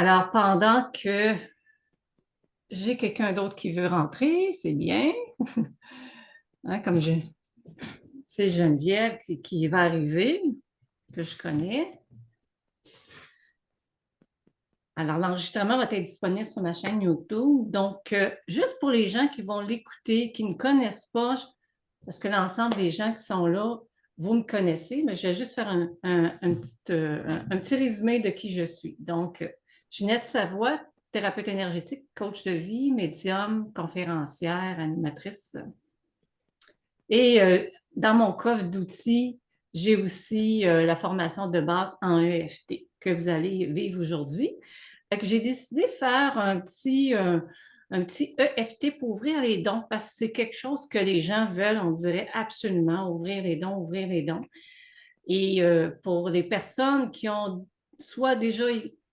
Alors, pendant que j'ai quelqu'un d'autre qui veut rentrer, c'est bien. Hein, c'est Geneviève qui va arriver, que je connais. Alors, l'enregistrement va être disponible sur ma chaîne YouTube. Donc, juste pour les gens qui vont l'écouter, qui ne connaissent pas, parce que l'ensemble des gens qui sont là, vous me connaissez, mais je vais juste faire un petit résumé de qui je suis. Donc, Ginette Savoie, thérapeute énergétique, coach de vie, médium, conférencière, animatrice. Et dans mon coffre d'outils, j'ai aussi la formation de base en EFT que vous allez vivre aujourd'hui. J'ai décidé de faire un petit EFT pour ouvrir les dons parce que c'est quelque chose que les gens veulent, on dirait absolument, ouvrir les dons, ouvrir les dons. Et pour les personnes qui ont soit déjà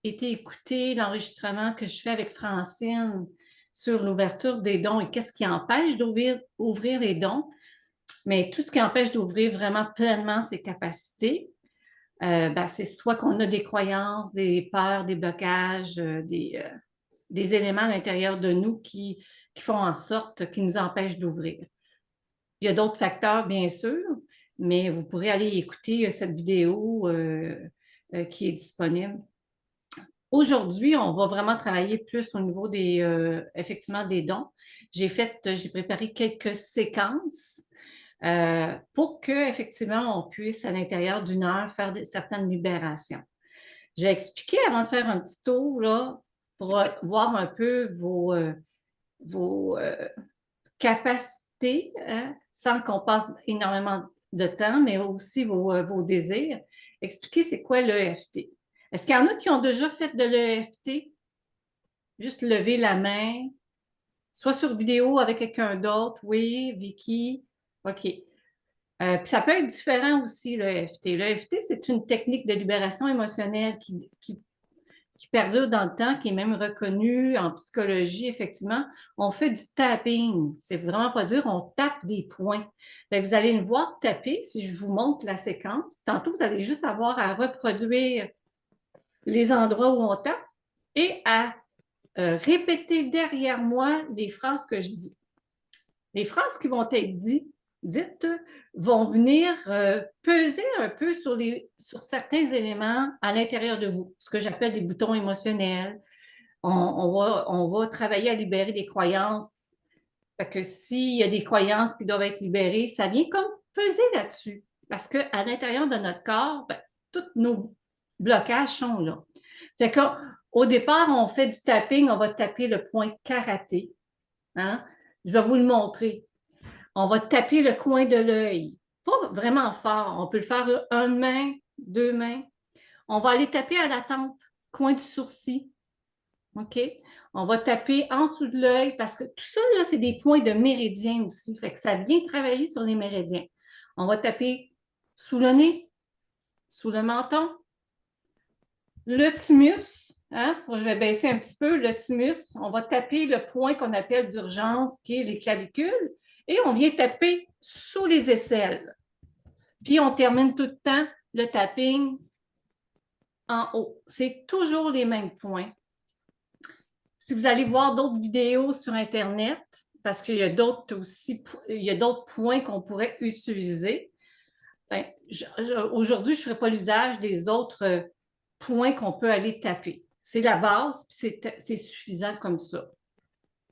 été écoutées l'enregistrement que je fais avec Francine sur l'ouverture des dons et qu'est-ce qui empêche d'ouvrir les dons, mais tout ce qui empêche d'ouvrir vraiment pleinement ses capacités, c'est soit qu'on a des croyances, des peurs, des blocages, des éléments à l'intérieur de nous qui font en sorte, qui nous empêchent d'ouvrir. Il y a d'autres facteurs, bien sûr, mais vous pourrez aller écouter cette vidéo qui est disponible. Aujourd'hui, on va vraiment travailler plus au niveau effectivement des dons. J'ai préparé quelques séquences pour que effectivement on puisse à l'intérieur d'une heure faire certaines libérations. J'ai expliqué avant de faire un petit tour là pour voir un peu vos capacités, hein, sans qu'on passe énormément de temps, mais aussi vos désirs. Expliquer c'est quoi l'EFT. Est-ce qu'il y en a qui ont déjà fait de l'EFT? Juste lever la main, soit sur vidéo avec quelqu'un d'autre. Oui, Vicky. OK. Puis ça peut être différent aussi, l'EFT. L'EFT, c'est une technique de libération émotionnelle qui perdure dans le temps, qui est même reconnue en psychologie, effectivement. On fait du tapping. C'est vraiment pas dur, on tape des points. Fait que vous allez me voir taper si je vous montre la séquence. Tantôt, vous allez juste avoir à reproduire les endroits où on tape et à répéter derrière moi les phrases que je dis. Les phrases qui vont être dites vont venir peser un peu sur certains éléments à l'intérieur de vous, ce que j'appelle des boutons émotionnels. On va travailler à libérer des croyances. Fait que s'il y a des croyances qui doivent être libérées, ça vient comme peser là-dessus. Parce qu'à l'intérieur de notre corps, tous nos blocages sont là. Fait qu'au départ, on fait du tapping, on va taper le point karaté. Hein? Je vais vous le montrer. On va taper le coin de l'œil. Pas vraiment fort. On peut le faire une main, deux mains. On va aller taper à la tempe, coin du sourcil. OK? On va taper en dessous de l'œil parce que tout ça, là, c'est des points de méridiens aussi. Fait que ça vient travailler sur les méridiens. On va taper sous le nez, sous le menton, le thymus. Hein? Je vais baisser un petit peu le thymus. On va taper le point qu'on appelle d'urgence, qui est les clavicules. Et on vient taper sous les aisselles. Puis on termine tout le temps le tapping en haut. C'est toujours les mêmes points. Si vous allez voir d'autres vidéos sur Internet, parce qu'il y a d'autres aussi, il y a d'autres points qu'on pourrait utiliser. Aujourd'hui, je ne ferai pas l'usage des autres points qu'on peut aller taper. C'est la base, puis c'est suffisant comme ça.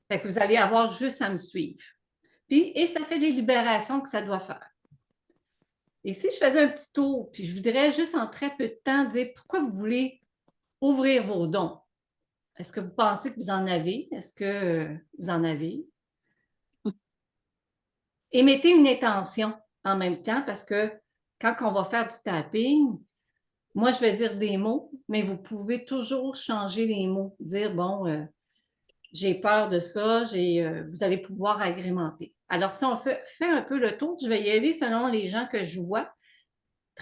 Fait que vous allez avoir juste à me suivre. Et ça fait les libérations que ça doit faire. Et si je faisais un petit tour, puis je voudrais juste en très peu de temps dire pourquoi vous voulez ouvrir vos dons. Est-ce que vous pensez que vous en avez? Est-ce que vous en avez? Et mettez une intention en même temps parce que quand on va faire du tapping, moi, je vais dire des mots, mais vous pouvez toujours changer les mots. Dire, bon, j'ai peur de ça, vous allez pouvoir agrémenter. Alors, si on fait un peu le tour, je vais y aller selon les gens que je vois.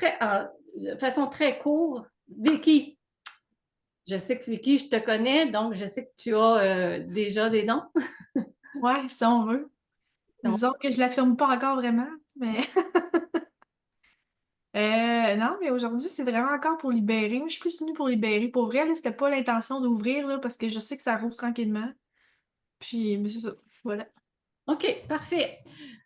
De façon très courte, Vicky, je sais que Vicky, je te connais, donc je sais que tu as déjà des noms. Ouais, si on veut. Donc, Disons que je l'affirme pas encore vraiment, mais Non, mais aujourd'hui, c'est vraiment encore pour libérer. Moi, je suis plus venue pour libérer. Pour vrai, là, c'était pas l'intention d'ouvrir, là, parce que je sais que ça rouvre tranquillement. Puis, mais c'est ça. Voilà. OK, parfait.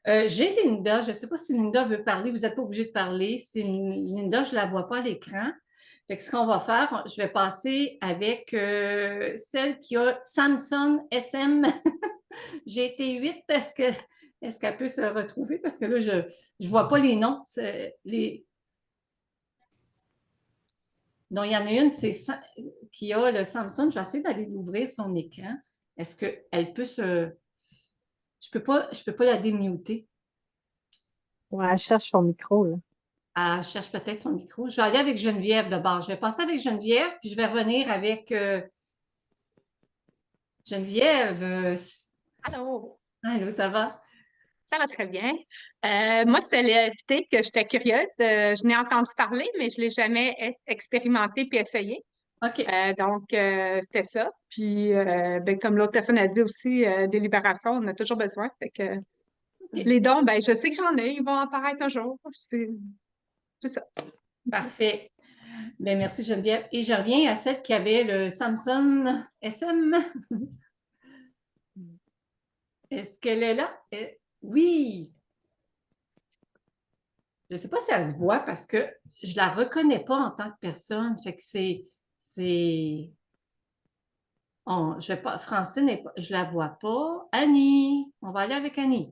J'ai Linda. Je ne sais pas si Linda veut parler. Vous n'êtes pas obligé de parler. Si Linda, je ne la vois pas à l'écran. Fait que ce qu'on va faire, je vais passer avec celle qui a Samsung SM GT8. Est-ce qu'elle peut se retrouver? Parce que là, je ne vois pas les noms. Donc, il y en a une qui a le Samsung. Je vais essayer d'aller l'ouvrir son écran. Est-ce qu'elle peut se. Je peux pas la démuter. Ouais, elle cherche son micro, là. Elle cherche peut-être son micro. Je vais aller avec Geneviève d'abord. Je vais passer avec Geneviève, puis je vais revenir avec Geneviève. Allô, Allô, ça va? ça va très bien. Moi, c'était l'EFT que j'étais curieuse. Je n'ai entendu parler, mais je ne l'ai jamais expérimenté puis essayé. OK. C'était ça. Puis, ben, comme l'autre personne a dit aussi, des libérations, on a toujours besoin. Fait que, OK. les dons, ben, je sais que j'en ai, ils vont apparaître un jour. C'est ça. Parfait. Bien, merci Geneviève. Et je reviens à celle qui avait le Samsung SM. Est-ce qu'elle est là? Oui. Je ne sais pas si elle se voit parce que je ne la reconnais pas en tant que personne. Fait que c'est, je vais pas, Francine, je ne la vois pas. Annie, on va aller avec Annie.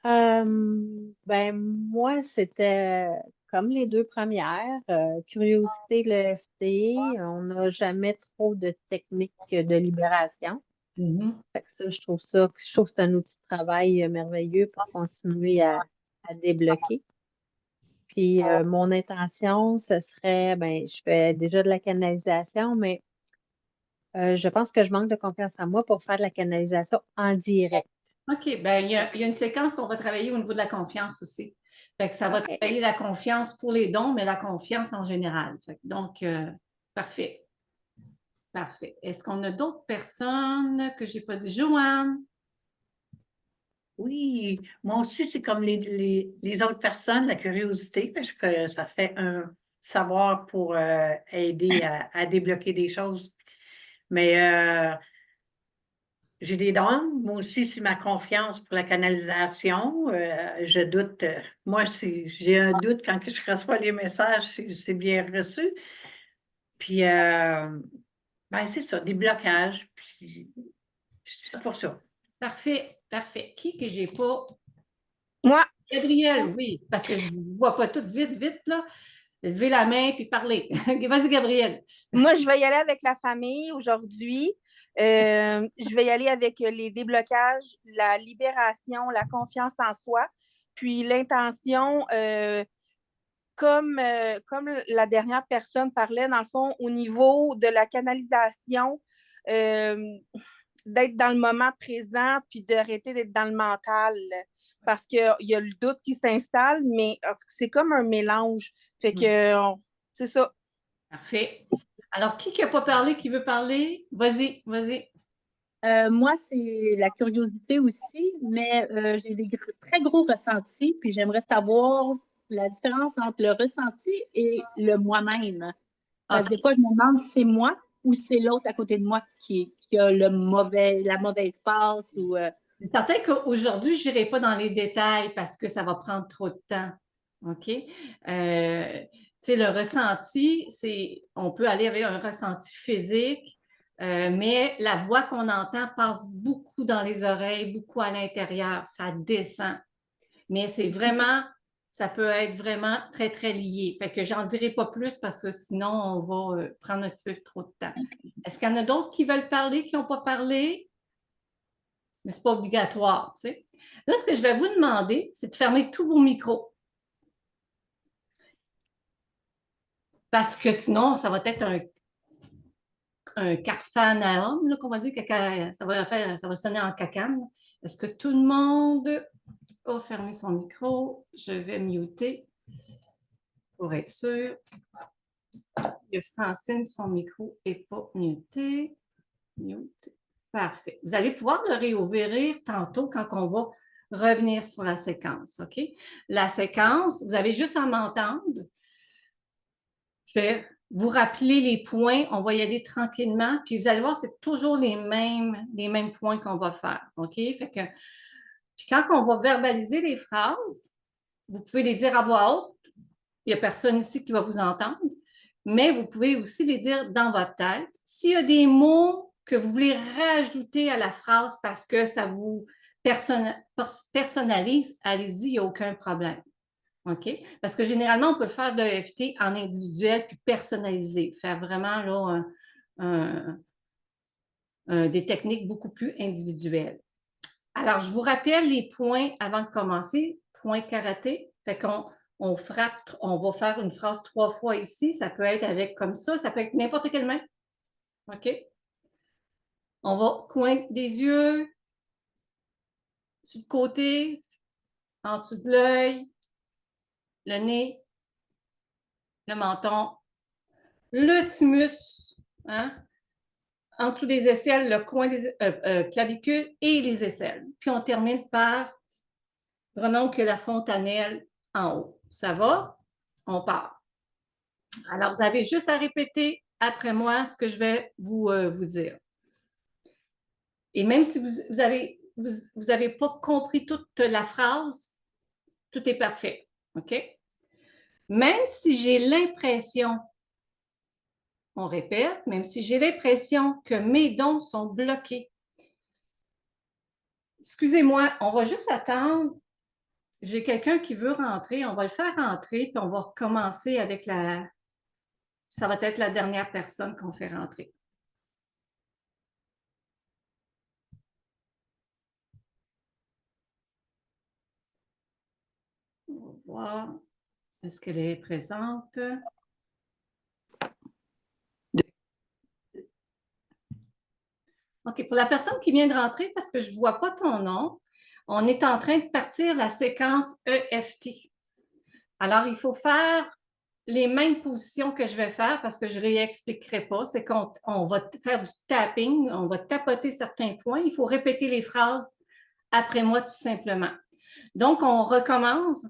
Ben, moi, c'était comme les deux premières, curiosité, le FT. On n'a jamais trop de techniques de libération. Mhm. Fait que ça, je trouve que c'est un outil de travail merveilleux pour continuer à débloquer. Puis, mon intention, ce serait, ben, je fais déjà de la canalisation, mais je pense que je manque de confiance en moi pour faire de la canalisation en direct. OK, bien, il y a une séquence qu'on va travailler au niveau de la confiance aussi. Fait que ça va OK. travailler la confiance pour les dons, mais la confiance en général. Fait que donc, parfait. Parfait. Est-ce qu'on a d'autres personnes que je n'ai pas dit? Joanne? Oui, moi aussi, c'est comme les autres personnes, la curiosité, parce que ça fait un savoir pour aider à débloquer des choses. Mais j'ai des dons. Moi aussi, c'est ma confiance pour la canalisation. Je doute. Moi, j'ai un doute quand je reçois les messages, c'est bien reçu. Puis, ben, c'est ça, des blocages. Puis, c'est pour ça. Parfait, parfait. Qui que j'ai pas? Moi, Gabrielle, oui, parce que je ne vois pas tout vite, vite, là. Levez la main puis parlez. Vas-y, Gabrielle. moi, je vais y aller avec la famille aujourd'hui. Je vais y aller avec les déblocages, la libération, la confiance en soi, puis l'intention, comme la dernière personne parlait, dans le fond, au niveau de la canalisation, euh, d'être dans le moment présent, puis d'arrêter d'être dans le mental. Parce qu'il y a le doute qui s'installe, mais c'est comme un mélange. Fait que c'est ça. Parfait. Alors, qui n'a pas parlé, qui veut parler? Vas-y, vas-y. Moi, c'est la curiosité aussi, mais j'ai des très gros ressentis, puis j'aimerais savoir la différence entre le ressenti et le moi-même. Parce que OK. des fois, je me demande si c'est moi ou si c'est l'autre à côté de moi qui a la mauvaise passe ou C'est certain qu'aujourd'hui, je n'irai pas dans les détails parce que ça va prendre trop de temps. OK? Tu sais, le ressenti, on peut aller avec un ressenti physique, mais la voix qu'on entend passe beaucoup dans les oreilles, beaucoup à l'intérieur. Ça descend. Mais ça peut être vraiment très, très lié. Fait que j'en dirai pas plus parce que sinon, on va prendre un petit peu trop de temps. Est-ce qu'il y en a d'autres qui veulent parler, qui n'ont pas parlé? Mais ce n'est pas obligatoire, tu sais. Là, ce que je vais vous demander, c'est de fermer tous vos micros. Parce que sinon, ça va être un carphanaum, qu'on va dire, ça va sonner en cacane. Est-ce que tout le monde a fermé son micro? Je vais muter pour être sûr que Francine, son micro n'est pas muté. Mute. Parfait. Vous allez pouvoir le réouvrir tantôt quand on va revenir sur la séquence, OK? La séquence, vous avez juste à m'entendre. Je vais vous rappeler les points, on va y aller tranquillement, puis vous allez voir, c'est toujours les mêmes points qu'on va faire, OK? Fait que, puis quand on va verbaliser les phrases, vous pouvez les dire à voix haute, il n'y a personne ici qui va vous entendre, mais vous pouvez aussi les dire dans votre tête. S'il y a des mots que vous voulez rajouter à la phrase parce que ça vous personnalise, allez-y, il n'y a aucun problème. OK? Parce que généralement, on peut faire de l'EFT en individuel puis personnalisé, faire vraiment là, des techniques beaucoup plus individuelles. Alors, je vous rappelle les points avant de commencer. Point karaté. Fait qu'on frappe, on va faire une phrase 3 fois ici. Ça peut être avec comme ça peut être n'importe quelle main. OK? On va coin des yeux, sur le côté, en dessous de l'œil, le nez, le menton, le thymus, hein? En dessous des aisselles, le coin des clavicules et les aisselles. Puis on termine par vraiment que la fontanelle en haut. Ça va? On part. Alors, vous avez juste à répéter après moi ce que je vais vous dire. Et même si vous avez pas compris toute la phrase, tout est parfait. OK? Même si j'ai l'impression, on répète, même si j'ai l'impression que mes dons sont bloqués, excusez-moi, on va juste attendre. J'ai quelqu'un qui veut rentrer, on va le faire rentrer, puis on va recommencer avec ça va être la dernière personne qu'on fait rentrer. On va voir. Est-ce qu'elle est présente? OK, pour la personne qui vient de rentrer, parce que je ne vois pas ton nom, on est en train de partir la séquence EFT. Alors, il faut faire les mêmes positions que je vais faire parce que je ne réexpliquerai pas. C'est qu'on va faire du tapping, on va tapoter certains points. Il faut répéter les phrases après moi tout simplement. Donc, on recommence.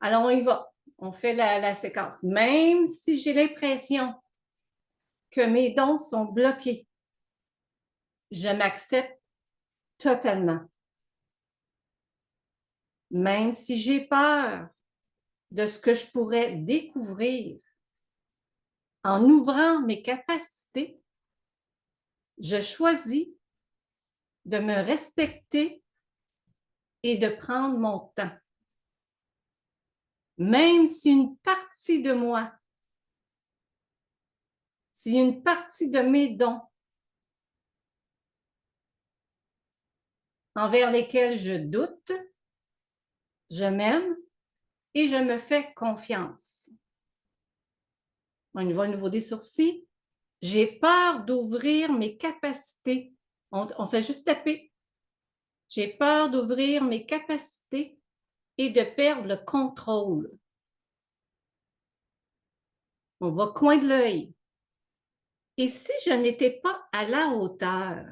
Alors, on y va. On fait la séquence. Même si j'ai l'impression que mes dons sont bloqués, je m'accepte totalement. Même si j'ai peur de ce que je pourrais découvrir en ouvrant mes capacités, je choisis de me respecter et de prendre mon temps. Même si une partie de moi, si une partie de mes dons envers lesquels je doute, je m'aime et je me fais confiance. On y va au niveau des sourcils. J'ai peur d'ouvrir mes capacités. On fait juste taper. J'ai peur d'ouvrir mes capacités et de perdre le contrôle. On va coin de l'œil. Et si je n'étais pas à la hauteur,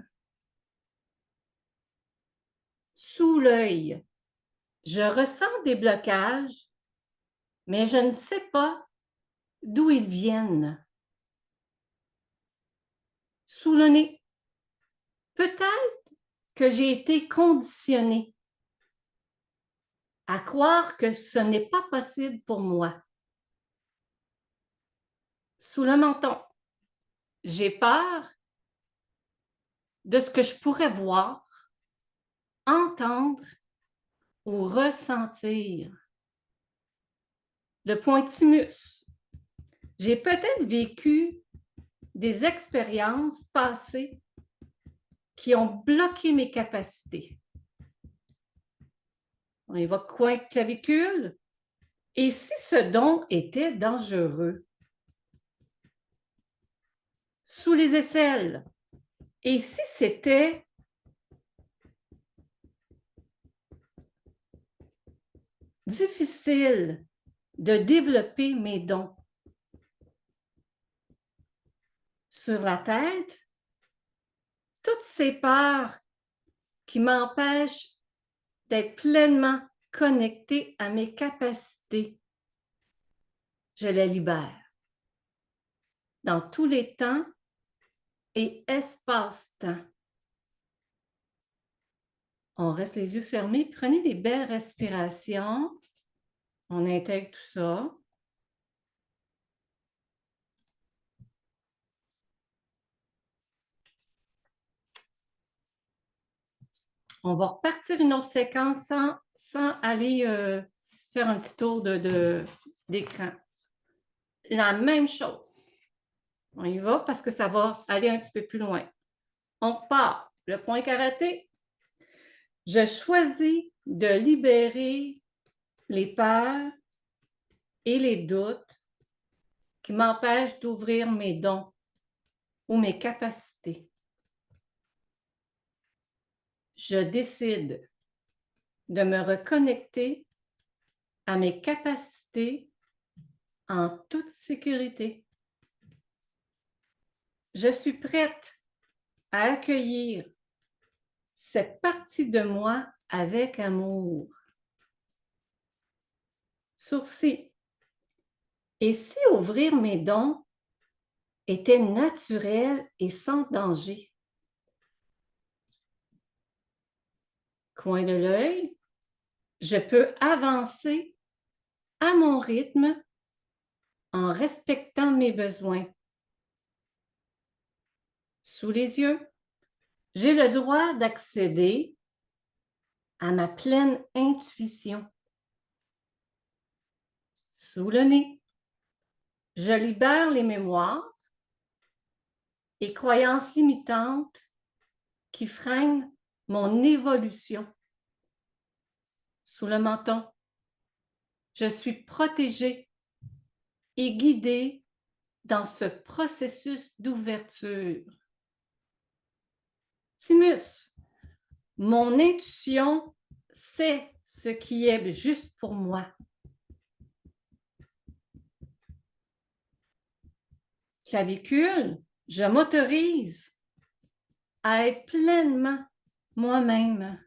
sous l'œil, je ressens des blocages, mais je ne sais pas d'où ils viennent. Sous le nez, peut-être que j'ai été conditionnée à croire que ce n'est pas possible pour moi. Sous le menton, j'ai peur de ce que je pourrais voir, entendre ou ressentir. Le point thymus, j'ai peut-être vécu des expériences passées qui ont bloqué mes capacités. On évoque coin de clavicule. Et si ce don était dangereux? Sous les aisselles. Et si c'était difficile de développer mes dons? Sur la tête, toutes ces peurs qui m'empêchent d'être pleinement connecté à mes capacités. Je les libère dans tous les temps et espace-temps. On reste les yeux fermés. Prenez des belles respirations. On intègre tout ça. On va repartir une autre séquence sans aller faire un petit tour d'écran. La même chose. On y va parce que ça va aller un petit peu plus loin. On repart. Le point karaté. Je choisis de libérer les peurs et les doutes qui m'empêchent d'ouvrir mes dons ou mes capacités. Je décide de me reconnecter à mes capacités en toute sécurité. Je suis prête à accueillir cette partie de moi avec amour. Sourcils. Et si ouvrir mes dons était naturel et sans danger? Coin de l'œil, je peux avancer à mon rythme en respectant mes besoins. Sous les yeux, j'ai le droit d'accéder à ma pleine intuition. Sous le nez, je libère les mémoires et croyances limitantes qui freinent mon évolution. Sous le menton, je suis protégée et guidée dans ce processus d'ouverture. Thymus, mon intuition sait ce qui est juste pour moi. Clavicule, je m'autorise à être pleinement moi-même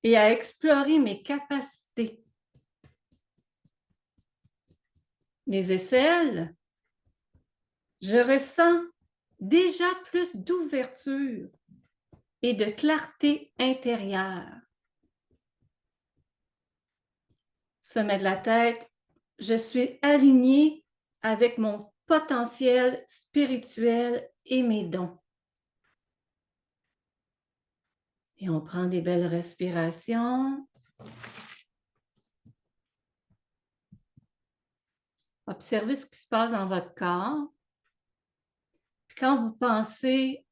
et à explorer mes capacités. Les aisselles, je ressens déjà plus d'ouverture et de clarté intérieure. Sommet de la tête, je suis alignée avec mon potentiel spirituel et mes dons. Et on prend des belles respirations. Observez ce qui se passe dans votre corps. Puis quand vous pensez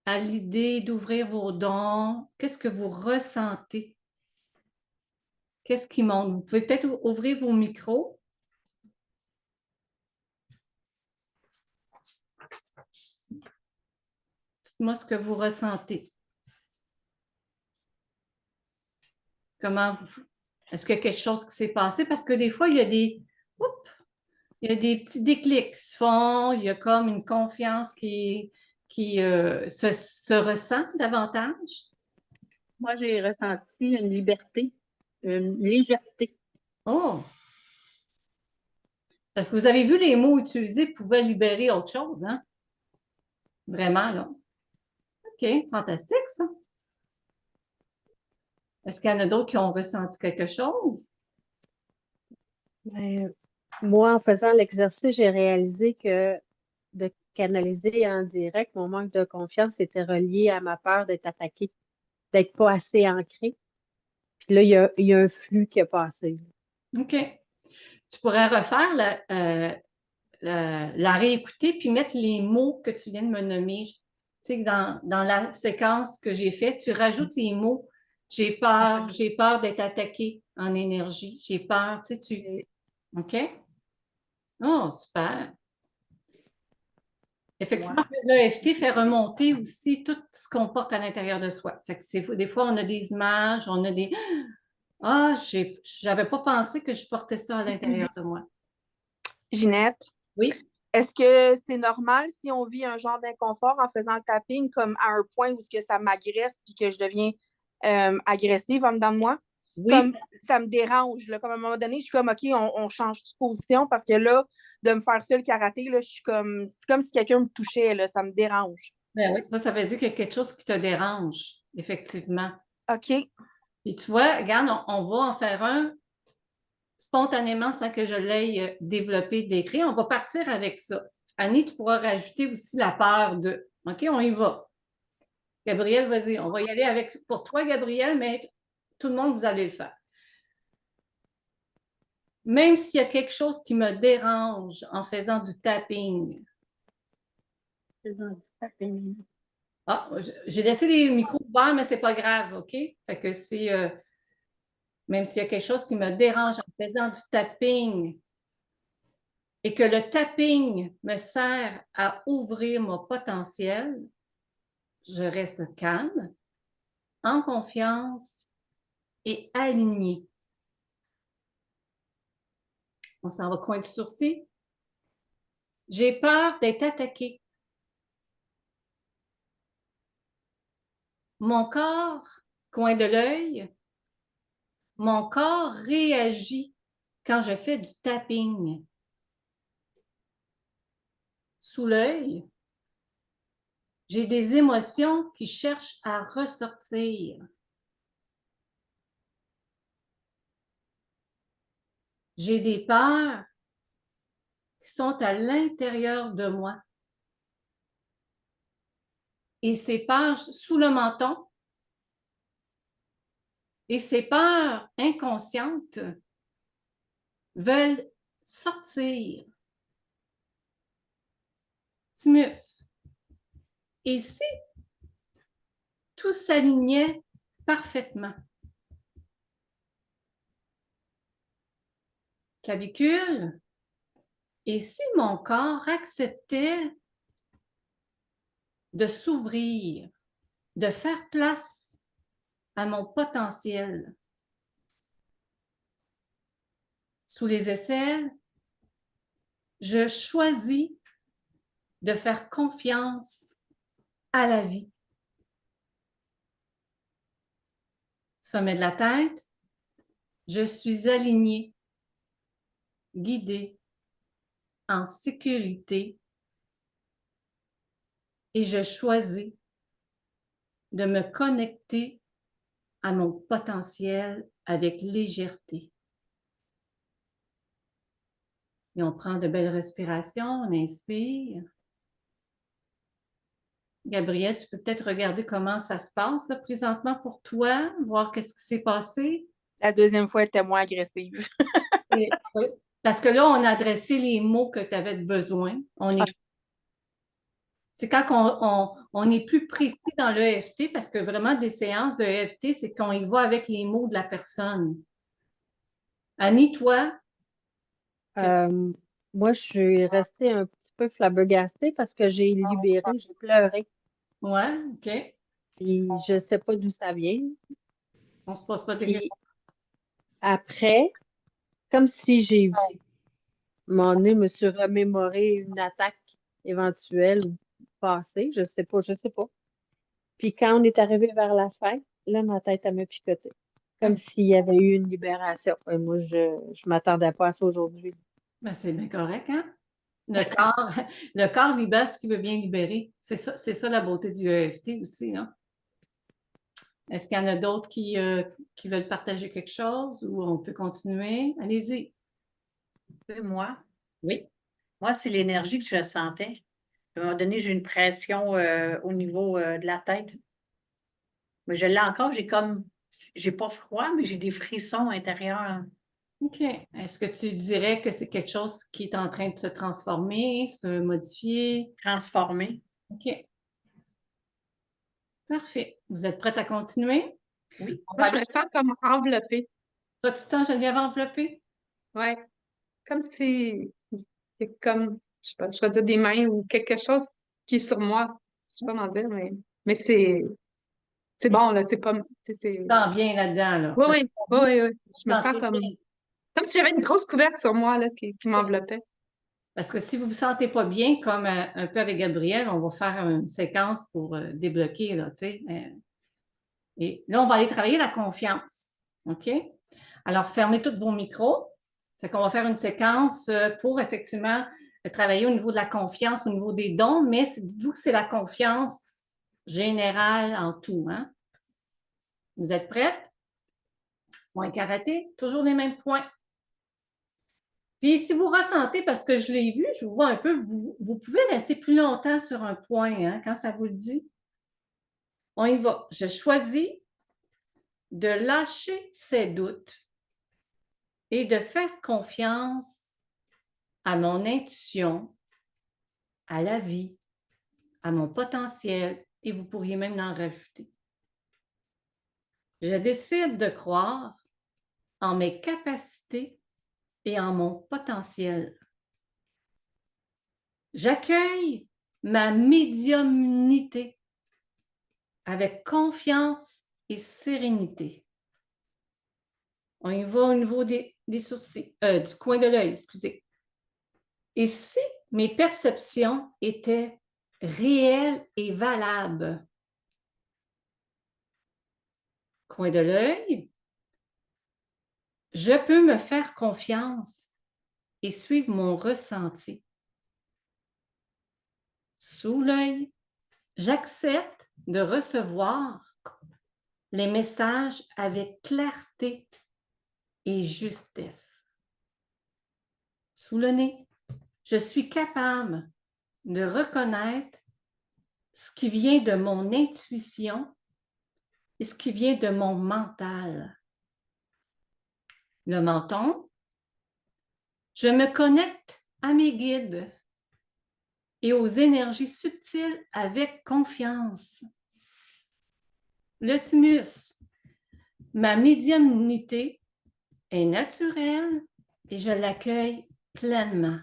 à l'idée d'ouvrir vos dons, qu'est-ce que vous ressentez? Qu'est-ce qui monte? Vous pouvez peut-être ouvrir vos micros. Dites-moi ce que vous ressentez. Comment vous... Est-ce qu'il y a quelque chose qui s'est passé? Parce que des fois, il y a des petits déclics qui se font, il y a comme une confiance qui se ressent davantage. Moi, j'ai ressenti une liberté, une légèreté. Oh! Parce que vous avez vu les mots utilisés pouvaient libérer autre chose, hein? Vraiment, là. OK, fantastique, ça. Est-ce qu'il y en a d'autres qui ont ressenti quelque chose? Ben, moi, en faisant l'exercice, j'ai réalisé que de canaliser en direct, mon manque de confiance était relié à ma peur d'être attaquée, d'être pas assez ancrée. Puis là, il y a un flux qui a passé. OK. Tu pourrais refaire la réécouter puis mettre les mots que tu viens de me nommer. Tu sais, dans la séquence que j'ai faite, tu rajoutes les mots. J'ai peur d'être attaquée en énergie. J'ai peur, tu sais, OK? Oh, super. Effectivement, l'EFT fait remonter aussi tout ce qu'on porte à l'intérieur de soi. Fait que des fois, on a des images, on a des... Ah, j'avais pas pensé que je portais ça à l'intérieur de moi. Ginette, Oui. est-ce que c'est normal si on vit un genre d'inconfort en faisant le tapping comme à un point où que ça m'agresse puis que je deviens agressive en dedans de moi. Oui, Comme ça me dérange. Là, comme à un moment donné, je suis comme OK, on change de position parce que là, de me faire ça le karaté, là, je suis comme. C'est comme si quelqu'un me touchait, là, ça me dérange. ben oui, ça veut dire qu'il y a quelque chose qui te dérange, effectivement. OK. Puis tu vois, regarde, on va en faire un spontanément sans que je l'aie développé, décrit. On va partir avec ça. Annie, tu pourras rajouter aussi la peur de. OK, on y va. Gabriel, vas-y, on va y aller avec pour toi, Gabriel, mais tout le monde, vous allez le faire. Même s'il y a quelque chose qui me dérange en faisant du tapping. Ah, j'ai laissé les micros ouverts, mais c'est pas grave, OK? Fait que c'est même s'il y a quelque chose qui me dérange en faisant du tapping et que le tapping me sert à ouvrir mon potentiel, je reste calme, en confiance et aligné. On s'en va coin du sourcil. J'ai peur d'être attaqué. Mon corps, coin de l'œil, mon corps réagit quand je fais du tapping. Sous l'œil, j'ai des émotions qui cherchent à ressortir. J'ai des peurs qui sont à l'intérieur de moi. Et ces peurs sous le menton et ces peurs inconscientes veulent sortir. Thymus. Et si tout s'alignait parfaitement? Clavicule. Et si mon corps acceptait de s'ouvrir, de faire place à mon potentiel? Sous les aisselles, je choisis de faire confiance à la vie. Sommet de la tête, je suis alignée, guidée, en sécurité et je choisis de me connecter à mon potentiel avec légèreté. Et on prend de belles respirations, on inspire. Gabrielle, tu peux peut-être regarder comment ça se passe là, présentement pour toi, voir qu'est-ce qui s'est passé. La deuxième fois, elle était moins agressive. Parce que là, on a adressé les mots que tu avais besoin. C'est quand on est plus précis dans l'EFT, parce que vraiment, des séances de EFT, c'est qu'on y va avec les mots de la personne. Annie, toi? Moi, je suis restée un petit peu flabbergastée parce que j'ai libéré, j'ai pleuré. Ouais, OK. Puis je ne sais pas d'où ça vient. On se pose pas de Puis questions. après, comme si j'ai mon nez me suis remémoré une attaque éventuelle ou passée, je sais pas. Puis quand on est arrivé vers la fin, là, ma tête, elle m'a picoté. Comme s'il y avait eu une libération. Et moi, je ne m'attendais pas à ça aujourd'hui. Ben, c'est bien correct, hein? Le corps libère ce qu'il veut bien libérer. C'est ça la beauté du EFT aussi, hein? Est-ce qu'il y en a d'autres qui veulent partager quelque chose ou on peut continuer? Allez-y. Moi, Oui. moi, c'est l'énergie que je sentais. À un moment donné, j'ai une pression au niveau de la tête. Mais je l'ai encore, j'ai pas froid, mais j'ai des frissons intérieurs. OK. Est-ce que tu dirais que c'est quelque chose qui est en train de se transformer, se modifier? Transformés. OK. Parfait. Vous êtes prête à continuer? Oui. Moi, je me sens comme enveloppée. Toi, tu te sens Geneviève enveloppée? Ouais. Comme si c'est comme, je sais pas, je vais dire des mains ou quelque chose qui est sur moi. Je sais pas comment dire, mais c'est bon, là, c'est pas. Tu te sens bien là-dedans, là. Oui, oui, oui, oui, oui. Je me sens Sentir comme. bien. Comme si j'avais une grosse couverte sur moi, là, qui m'enveloppait. Parce que si vous ne vous sentez pas bien, comme un peu avec Gabriel, on va faire une séquence pour débloquer, là, tu sais. Et là, on va aller travailler la confiance. OK? Alors, fermez tous vos micros. Fait qu'on va faire une séquence pour effectivement travailler au niveau de la confiance, au niveau des dons, mais dites-vous que c'est la confiance générale en tout. Hein? Vous êtes prêtes? Point karaté, toujours les mêmes points. Puis si vous ressentez, parce que je l'ai vu, je vous vois un peu, vous pouvez rester plus longtemps sur un point hein, quand ça vous le dit. On y va. Je choisis de lâcher ces doutes et de faire confiance à mon intuition, à la vie, à mon potentiel, et vous pourriez même en rajouter. Je décide de croire en mes capacités et en mon potentiel. J'accueille ma médiumnité avec confiance et sérénité. On y va au niveau des sourcils, du coin de l'œil, excusez. Et si mes perceptions étaient réelles et valables? Coin de l'œil, je peux me faire confiance et suivre mon ressenti. Sous l'œil, j'accepte de recevoir les messages avec clarté et justesse. Sous le nez, je suis capable de reconnaître ce qui vient de mon intuition et ce qui vient de mon mental. Le menton, je me connecte à mes guides et aux énergies subtiles avec confiance. Le thymus, ma médiumnité est naturelle et je l'accueille pleinement.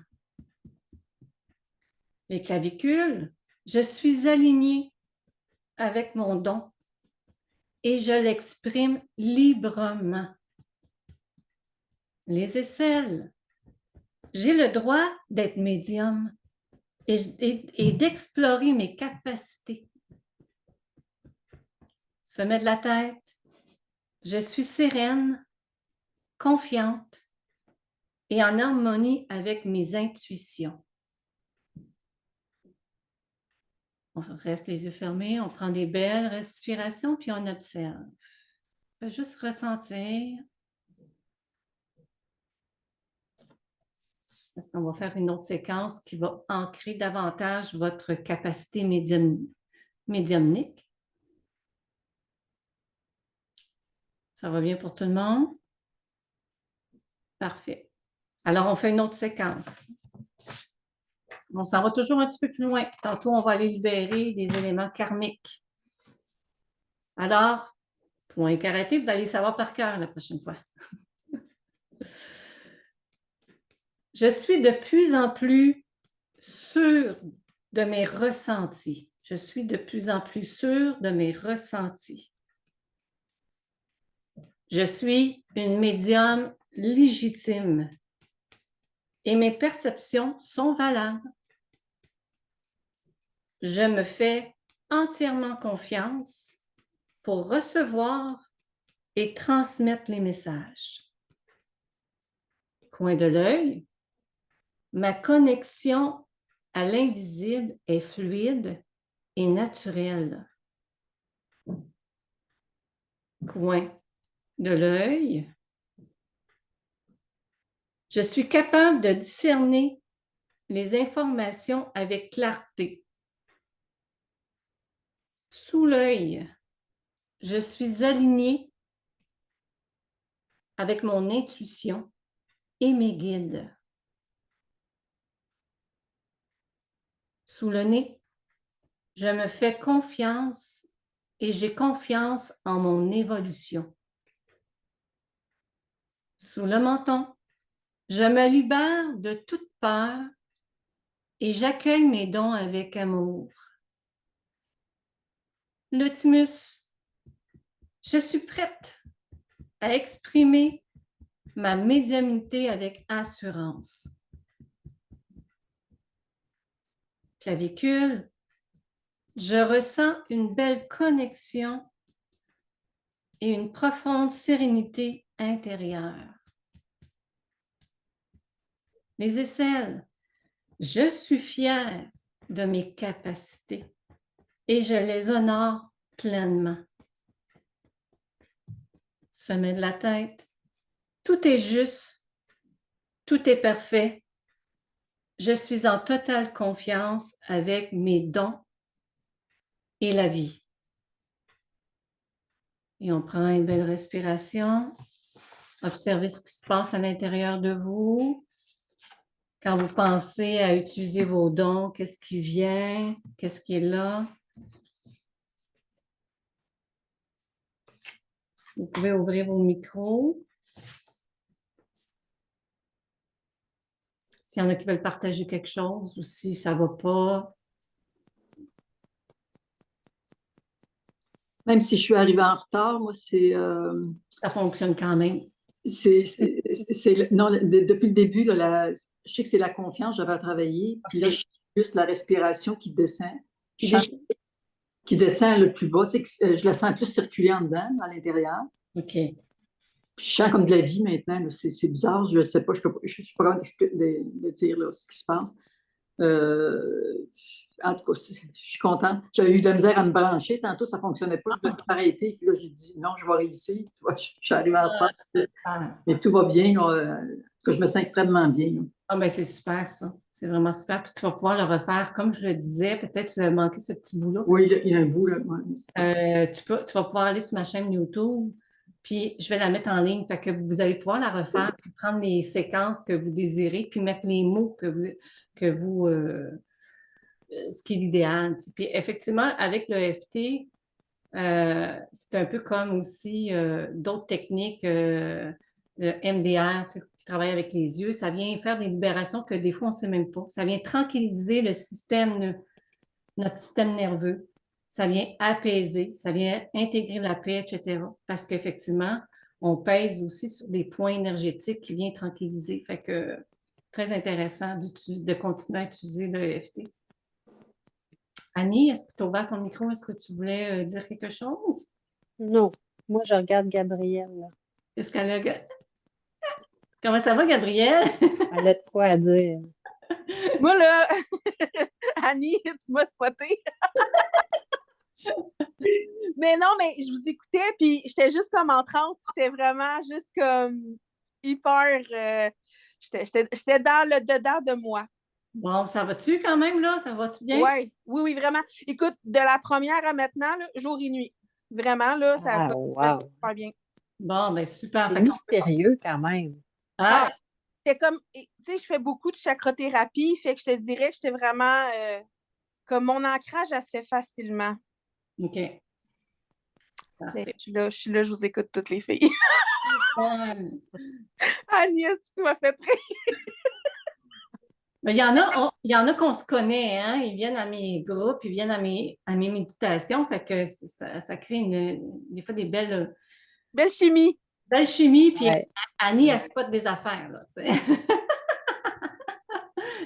Les clavicules, je suis alignée avec mon don et je l'exprime librement. Les aisselles, j'ai le droit d'être médium et d'explorer mes capacités. Sommet de la tête, je suis sereine, confiante et en harmonie avec mes intuitions. On reste les yeux fermés, on prend des belles respirations, puis on observe. On peut juste ressentir. Parce qu'on va faire une autre séquence qui va ancrer davantage votre capacité médiumnique. Ça va bien pour tout le monde? Parfait. Alors, on fait une autre séquence. On s'en va toujours un petit peu plus loin. Tantôt, on va aller libérer les éléments karmiques. Alors, point karaté, vous allez le savoir par cœur la prochaine fois. Je suis de plus en plus sûre de mes ressentis. Je suis de plus en plus sûre de mes ressentis. Je suis une médium légitime et mes perceptions sont valables. Je me fais entièrement confiance pour recevoir et transmettre les messages. Coin de l'œil, ma connexion à l'invisible est fluide et naturelle. Coin de l'œil, je suis capable de discerner les informations avec clarté. Sous l'œil, je suis alignée avec mon intuition et mes guides. Sous le nez, je me fais confiance et j'ai confiance en mon évolution. Sous le menton, je me libère de toute peur et j'accueille mes dons avec amour. Le thymus, je suis prête à exprimer ma médiumnité avec assurance. Clavicule, je ressens une belle connexion et une profonde sérénité intérieure. Les aisselles, je suis fière de mes capacités et je les honore pleinement. Sommet de la tête, tout est juste, tout est parfait. Je suis en totale confiance avec mes dons et la vie. Et on prend une belle respiration. Observez ce qui se passe à l'intérieur de vous. Quand vous pensez à utiliser vos dons, qu'est-ce qui vient? Qu'est-ce qui est là? Vous pouvez ouvrir vos micros. S'il y en a qui veulent partager quelque chose ou si ça ne va pas. Même si je suis arrivée en retard, moi, Ça fonctionne quand même. Non, depuis le début, là, je sais que c'est la confiance, j'avais à travailler. Puis là, je sens juste la respiration qui descend. Qui descend le plus bas. Tu sais, je la sens plus circuler en dedans, à l'intérieur. OK. Puis je sens comme de la vie maintenant. C'est bizarre. Je ne sais pas, je ne suis pas capable de dire là, ce qui se passe. En tout cas, je suis contente. J'avais eu de la misère à me brancher. Tantôt, ça ne fonctionnait pas. Je devais arrêter. Puis là, j'ai dit non, je vais réussir. Tu vois, je suis arrivée en retard. Et tout va bien. Je me sens extrêmement bien. Là. Ah, ben c'est super, ça. C'est vraiment super. Puis tu vas pouvoir le refaire. Comme je le disais, peut-être tu vas manquer ce petit bout-là. Oui, il y a un bout, là. Ouais. Tu vas pouvoir aller sur ma chaîne YouTube. Puis je vais la mettre en ligne. Fait que vous allez pouvoir la refaire, puis prendre les séquences que vous désirez, puis mettre les mots ce qui est l'idéal. Puis effectivement, avec le EFT, c'est un peu comme aussi d'autres techniques, le MDR, qui travaille avec les yeux. Ça vient faire des libérations que des fois, on ne sait même pas. Ça vient tranquilliser notre système nerveux. Ça vient apaiser, ça vient intégrer la paix, etc. Parce qu'effectivement, on pèse aussi sur des points énergétiques qui viennent tranquilliser. Fait que très intéressant de continuer à utiliser le EFT. Annie, est-ce que tu as ouvert ton micro? Est-ce que tu voulais dire quelque chose? Non, moi, je regarde Gabrielle. Là. Est-ce qu'elle a... Comment ça va, Gabrielle? Elle a de quoi à dire. Moi, là, Annie, tu m'as spoté. Mais non, mais je vous écoutais, puis j'étais juste comme en transe. J'étais vraiment juste comme hyper... j'étais dans le dedans de moi. Bon, ça va-tu quand même, là? Ça va-tu bien? Ouais, oui, vraiment. Écoute, de la première à maintenant, là, jour et nuit. Vraiment, là, ça va super bien. Bon, ben super. C'est mystérieux quand même. Ah! C'est comme, tu sais, je fais beaucoup de chakrathérapie, fait que je te dirais que j'étais vraiment, comme mon ancrage, elle se fait facilement. OK. Je suis là, je vous écoute toutes les filles. Agnès, tu m'as fait rire. Il y en a qu'on se connaît, hein? Ils viennent à mes groupes, ils viennent à mes méditations, fait que ça crée des fois des belles... Belle chimie. Belle chimie, puis Ouais. Annie, elle spot des affaires, là, tu sais.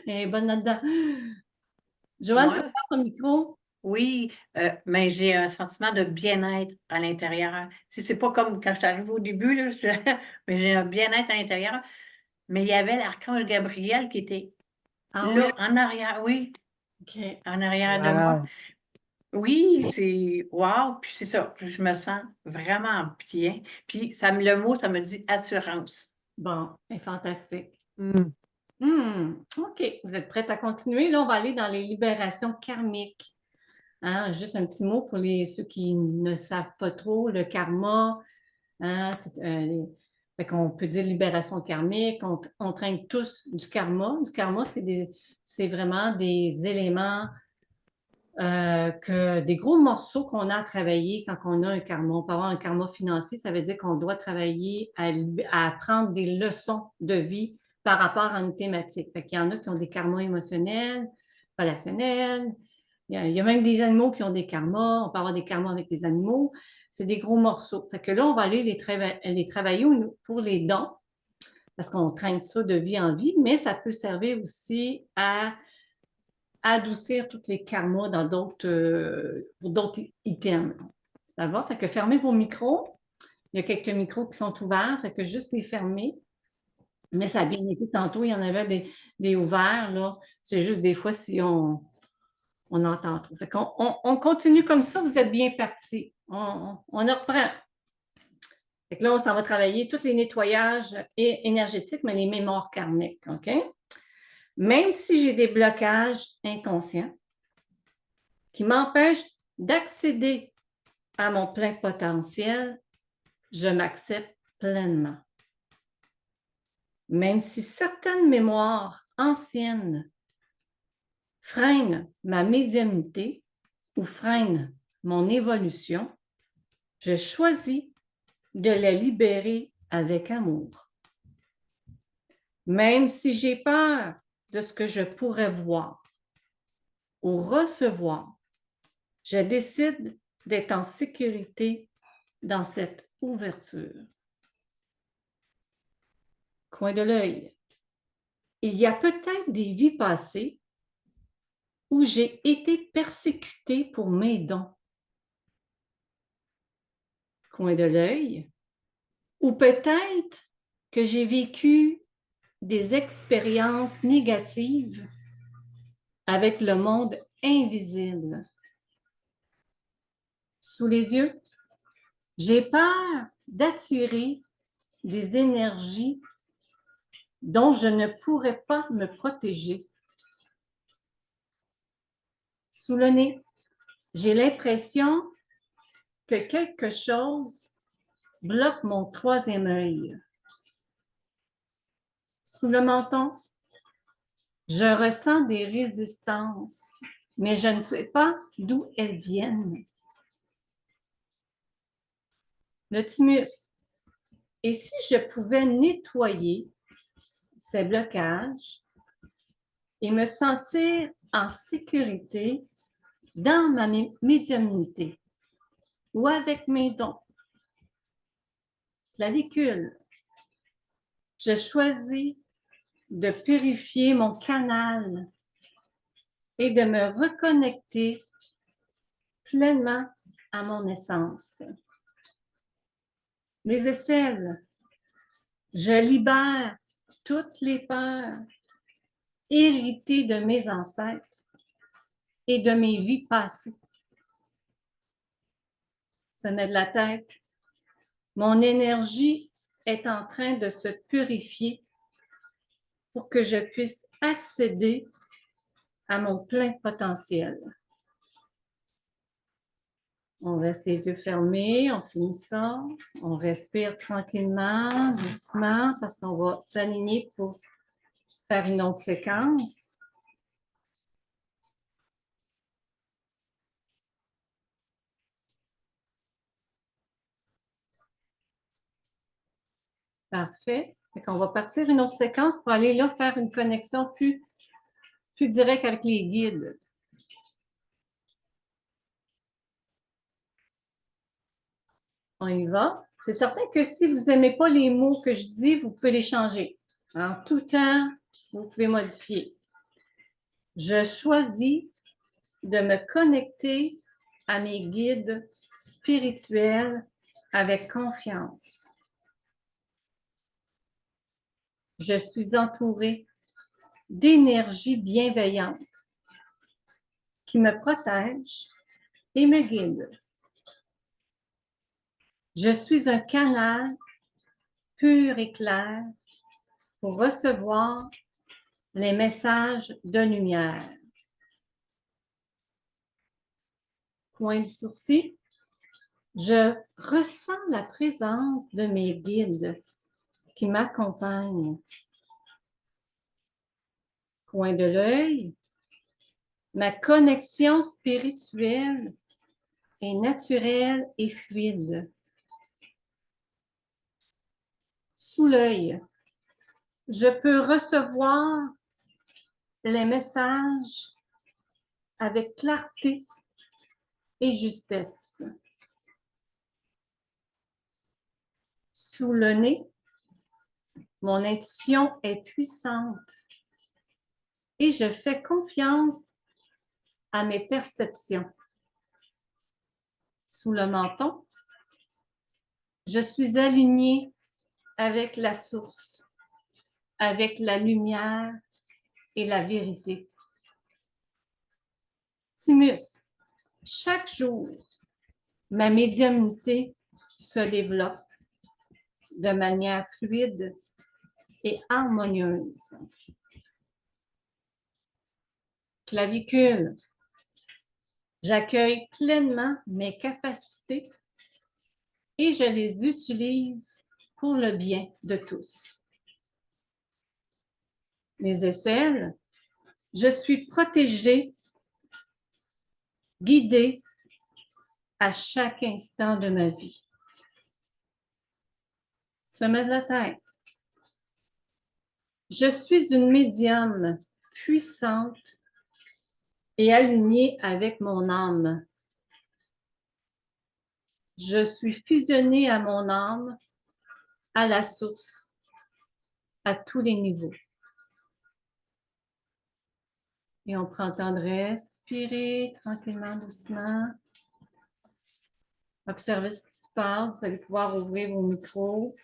Elle est bonne là-dedans. Joanne, tu as ton micro? Oui, mais j'ai un sentiment de bien-être à l'intérieur. C'est pas comme quand je suis arrivée au début, là, mais j'ai un bien-être à l'intérieur. Mais il y avait l'archange Gabriel qui était là, en arrière, oui, en arrière de moi. Oui, c'est wow, puis c'est ça, je me sens vraiment bien. Puis le mot, ça me dit assurance. Bon, c'est fantastique. OK, vous êtes prête à continuer? Là, on va aller dans les libérations karmiques. Hein, juste un petit mot pour ceux qui ne savent pas trop, le karma. Hein, fait qu'on peut dire libération karmique. On traîne tous du karma. Du karma, c'est vraiment des éléments, des gros morceaux qu'on a à travailler quand on a un karma. On peut avoir un karma financier, ça veut dire qu'on doit travailler à apprendre des leçons de vie par rapport à une thématique. Fait qu'il y en a qui ont des karmas émotionnels, relationnels. Il y a même des animaux qui ont des karmas. On peut avoir des karmas avec des animaux. C'est des gros morceaux. Fait que là, on va aller les travailler pour les dons, parce qu'on traîne ça de vie en vie, mais ça peut servir aussi à adoucir tous les karmas pour d'autres items. Ça va? Fait que fermez vos micros. Il y a quelques micros qui sont ouverts, fait que juste les fermer. Mais ça a bien été tantôt, il y en avait des ouverts, là. C'est juste des fois si on entend trop. Fait qu'on on continue comme ça, vous êtes bien partis. On reprend. Fait que là, on s'en va travailler tous les nettoyages énergétiques, mais les mémoires karmiques, OK? Même si j'ai des blocages inconscients qui m'empêchent d'accéder à mon plein potentiel, je m'accepte pleinement. Même si certaines mémoires anciennes freinent ma médiumnité ou freinent mon évolution, je choisis de les libérer avec amour. Même si j'ai peur de ce que je pourrais voir ou recevoir, je décide d'être en sécurité dans cette ouverture. Coin de l'œil. Il y a peut-être des vies passées où j'ai été persécutée pour mes dons. Coin de l'œil. Ou peut-être que j'ai vécu des expériences négatives avec le monde invisible. Sous les yeux, j'ai peur d'attirer des énergies dont je ne pourrais pas me protéger. Sous le nez, j'ai l'impression que quelque chose bloque mon troisième œil. Sous le menton, je ressens des résistances, mais je ne sais pas d'où elles viennent. Le thymus. Et si je pouvais nettoyer ces blocages et me sentir en sécurité dans ma médiumnité ou avec mes dons. Clavicule. Je choisis de purifier mon canal et de me reconnecter pleinement à mon essence. Les aisselles. Je libère toutes les peurs héritées de mes ancêtres et de mes vies passées. Sommet de la tête. Mon énergie est en train de se purifier pour que je puisse accéder à mon plein potentiel. On reste les yeux fermés, on finit ça. On respire tranquillement, doucement, parce qu'on va s'aligner pour faire une autre séquence. Parfait. On va partir une autre séquence pour aller là faire une connexion plus directe avec les guides. On y va. C'est certain que si vous n'aimez pas les mots que je dis, vous pouvez les changer. En tout temps, vous pouvez modifier. Je choisis de me connecter à mes guides spirituels avec confiance. Je suis entourée d'énergie bienveillante qui me protège et me guide. Je suis un canal pur et clair pour recevoir les messages de lumière. Coin du sourcil, je ressens la présence de mes guides qui m'accompagnent. Coin de l'œil, ma connexion spirituelle est naturelle et fluide. Sous l'œil, je peux recevoir les messages avec clarté et justesse. Sous le nez, mon intuition est puissante et je fais confiance à mes perceptions. Sous le menton, Je suis alignée avec la source, avec la lumière et la vérité. Thymus, chaque jour, ma médiumnité se développe de manière fluide et harmonieuse. Clavicule, j'accueille pleinement mes capacités et je les utilise pour le bien de tous. Mes aisselles, je suis protégée, guidée à chaque instant de ma vie. Sommet de la tête, je suis une médium puissante et alignée avec mon âme. Je suis fusionnée à mon âme, à la source, à tous les niveaux. Et on prend le temps de respirer tranquillement, doucement. Observez ce qui se passe. Vous allez pouvoir ouvrir vos micros.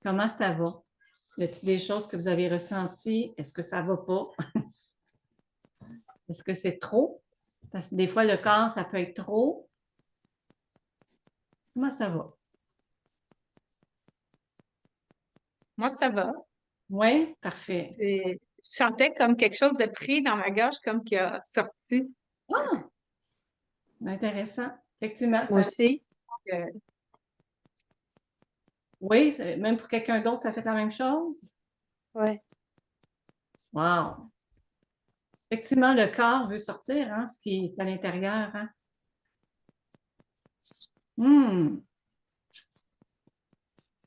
Comment ça va? Y a-t-il des choses que vous avez ressenties? Est-ce que ça ne va pas? Est-ce que c'est trop? Parce que des fois, le corps, ça peut être trop. Comment ça va? Moi, ça va. Oui, parfait. Je sentais comme quelque chose de pris dans ma gorge, comme qui a sorti. Ah! Intéressant. Effectivement, Moi ça... aussi. Euh, Oui, même pour quelqu'un d'autre, ça fait la même chose? Oui. Wow! Effectivement, le corps veut sortir, hein, ce qui est à l'intérieur. Hein?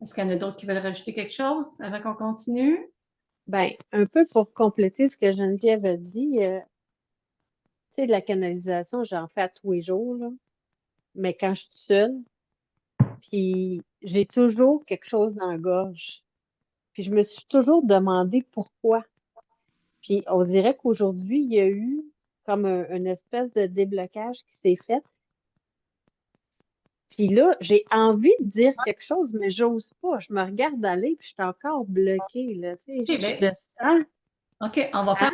Est-ce qu'il y en a d'autres qui veulent rajouter quelque chose avant qu'on continue? Ben, un peu pour compléter ce que Geneviève a dit, tu sais, de la canalisation, j'en fais à tous les jours, là. Mais quand je suis seule, puis j'ai toujours quelque chose dans la gorge. Puis je me suis toujours demandé pourquoi. Puis on dirait qu'aujourd'hui, il y a eu comme une espèce de déblocage qui s'est fait. Puis là, j'ai envie de dire quelque chose, mais j'ose pas. Je me regarde aller, puis je suis encore bloquée, là. Tu sais, OK, je sens. OK, on va faire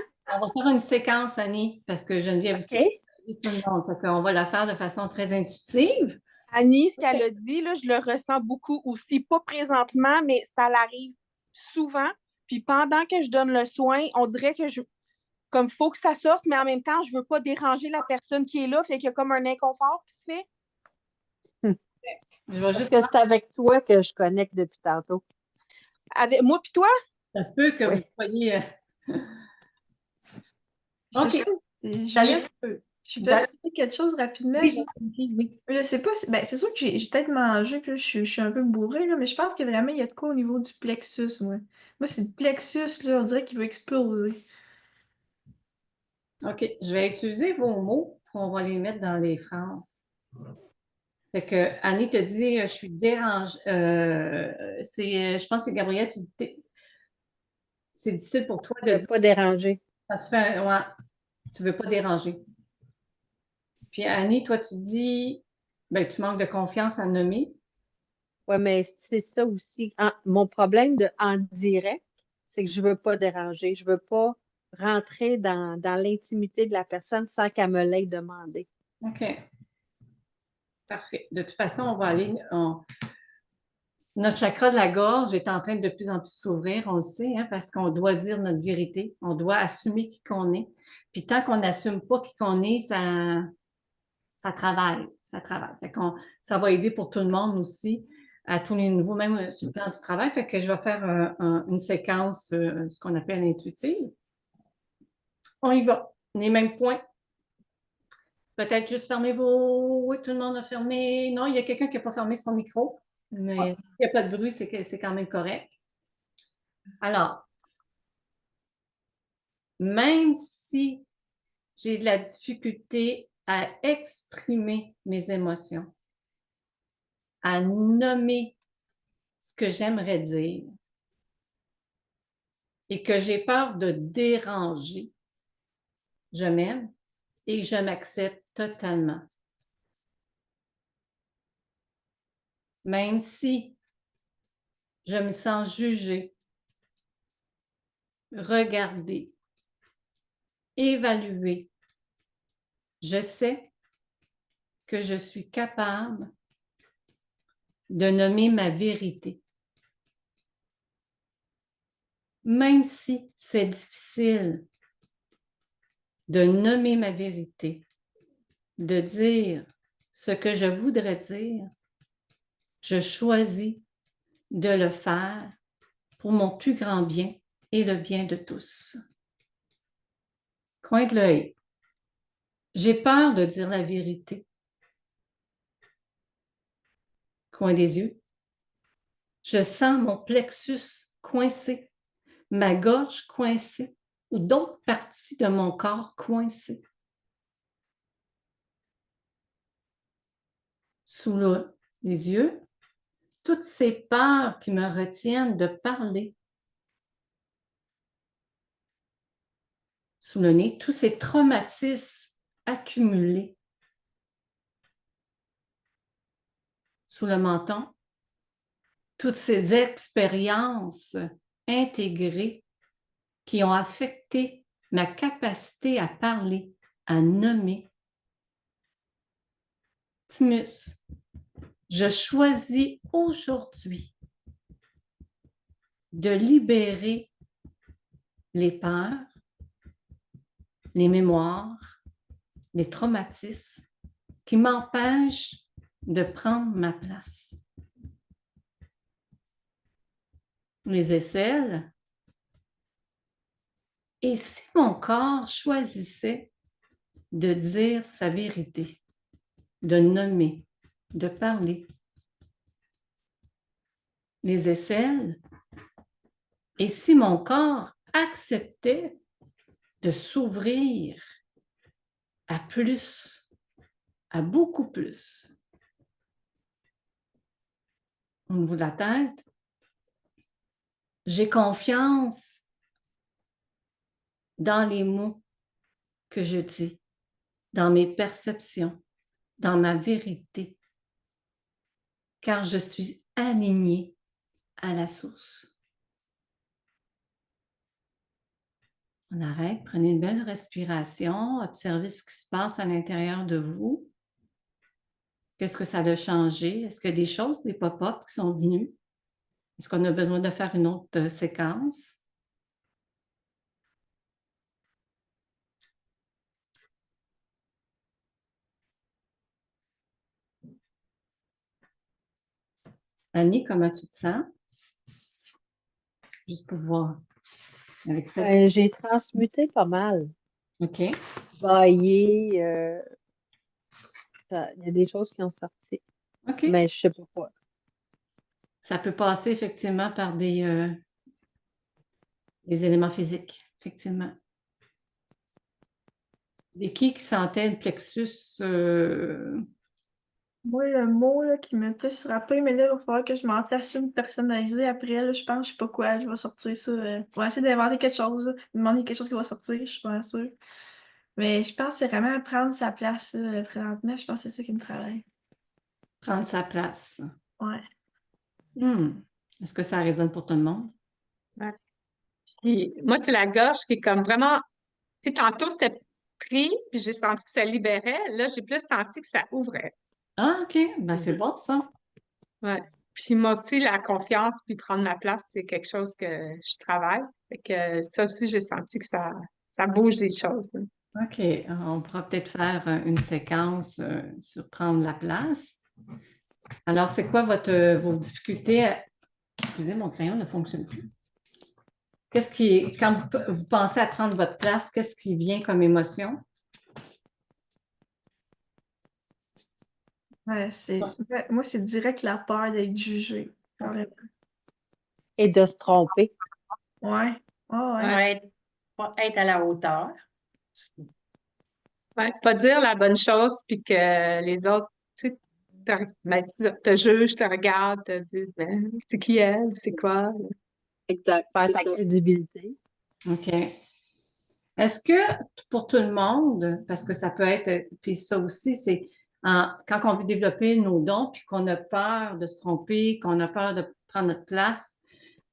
une séquence, Annie, parce que Geneviève aussi, OK. tout le monde. Fait qu'on va la faire de façon très intuitive. Annie, ce qu'elle a dit, là, je le ressens beaucoup aussi. Pas présentement, mais ça l'arrive souvent. Puis pendant que je donne le soin, on dirait que comme il faut que ça sorte, mais en même temps, je veux pas déranger la personne qui est là. Fait qu'il y a comme un inconfort qui se fait. Je vais Parce juste... que c'est avec toi que je connecte depuis tantôt. Avec moi puis toi? Ça se peut que Oui. vous soyez... Je OK. sais pas, Juliette, je suis peut-être dire quelque chose rapidement. Oui, oui. Je sais pas, ben, c'est sûr que j'ai peut-être mangé, puis là, je suis un peu bourrée, là, mais je pense que vraiment, il y a de quoi au niveau du plexus, moi. Moi, c'est le plexus, là, on dirait qu'il va exploser. OK, je vais utiliser vos mots, puis on va les mettre dans les phrases. Fait que Annie te dit, je suis dérangée. Je pense que c'est Gabrielle, c'est difficile pour toi de dire Pas déranger. quand tu veux pas déranger. Puis Annie, toi, tu dis, ben, tu manques de confiance à nommer. Oui, mais c'est ça aussi. Mon problème en direct, c'est que je veux pas déranger. Je veux pas rentrer dans l'intimité de la personne sans qu'elle me l'ait demandé. OK. Parfait. De toute façon, on va aller. Notre chakra de la gorge est en train de plus en plus s'ouvrir, on le sait, hein, parce qu'on doit dire notre vérité. On doit assumer qui qu'on est. Puis tant qu'on n'assume pas qui qu'on est, ça travaille. Ça travaille. Fait ça va aider pour tout le monde aussi, à tous les niveaux, même sur le plan du travail. Fait que je vais faire une séquence, ce qu'on appelle intuitive. On y va. Les mêmes points. Peut-être juste fermer vos... Oui, tout le monde a fermé. Non, il y a quelqu'un qui n'a pas fermé son micro, mais s'il n'y a pas de bruit, c'est quand même correct. Alors, même si j'ai de la difficulté à exprimer mes émotions, à nommer ce que j'aimerais dire et que j'ai peur de déranger, je m'aime et je m'accepte totalement. Même si je me sens jugée, regardée, évaluée, je sais que je suis capable de nommer ma vérité. Même si c'est difficile de nommer ma vérité, de dire ce que je voudrais dire, je choisis de le faire pour mon plus grand bien et le bien de tous. Coin de l'œil. J'ai peur de dire la vérité. Coin des yeux. Je sens mon plexus coincé, ma gorge coincée ou d'autres parties de mon corps coincées. Sous les yeux, toutes ces peurs qui me retiennent de parler. Sous le nez, tous ces traumatismes accumulés. Sous le menton, toutes ces expériences intégrées qui ont affecté ma capacité à parler, à nommer. Thymus, je choisis aujourd'hui de libérer les peurs, les mémoires, les traumatismes qui m'empêchent de prendre ma place. Les aisselles. Et si mon corps choisissait de dire sa vérité, de nommer, de parler? Les aisselles. Et si mon corps acceptait de s'ouvrir à plus, à beaucoup plus? Au niveau de la tête, j'ai confiance dans les mots que je dis, dans mes perceptions, dans ma vérité, car je suis alignée à la source. On arrête, prenez une belle respiration, observez ce qui se passe à l'intérieur de vous. Qu'est-ce que ça a changé? Est-ce qu'il y a des choses, des pop-up qui sont venus? Est-ce qu'on a besoin de faire une autre séquence? Annie, comment tu te sens? Juste pour voir. Avec ça. J'ai transmuté pas mal. OK. Baillé, il y a des choses qui ont sorti, OK. mais je sais pas quoi. Ça peut passer effectivement par des éléments physiques, effectivement. Et qui sentait le plexus? Moi, le mot là, qui me plus frappé, mais là, il va falloir que je m'en fasse une personnalisée après. Là, je pense, je sais pas quoi, je vais sortir ça. On va essayer d'inventer quelque chose, là, demander quelque chose qui va sortir, je suis pas sûre. Mais je pense que c'est vraiment prendre sa place présentement. Je pense que c'est ça qui me travaille. Prendre sa place. Ouais. Est-ce que ça résonne pour tout le monde? Ouais. Puis, moi, c'est la gorge qui est comme vraiment. Tu sais, tantôt, c'était pris, puis j'ai senti que ça libérait. Là, j'ai plus senti que ça ouvrait. Ah, OK. Ben, c'est bon, ça. Ouais. Puis moi aussi, la confiance, puis prendre ma place, c'est quelque chose que je travaille. Fait que ça aussi, j'ai senti que ça bouge des choses. OK. On pourra peut-être faire une séquence sur prendre la place. Alors, c'est quoi vos difficultés? Excusez, mon crayon ne fonctionne plus. Quand vous pensez à prendre votre place, qu'est-ce qui vient comme émotion? Ouais, moi, c'est direct la peur d'être jugée. Carrément. Et de se tromper. Ouais. Oh, ouais. Ouais, être à la hauteur. Ouais, pas dire la bonne chose, puis que les autres, tu sais, te jugent, te regardent, te disent, ben, c'est qui elle, c'est quoi? Exact, Faire c'est ta ça. crédibilité. OK. Est-ce que pour tout le monde, parce que ça peut être, puis ça aussi, c'est quand on veut développer nos dons, puis qu'on a peur de se tromper, qu'on a peur de prendre notre place,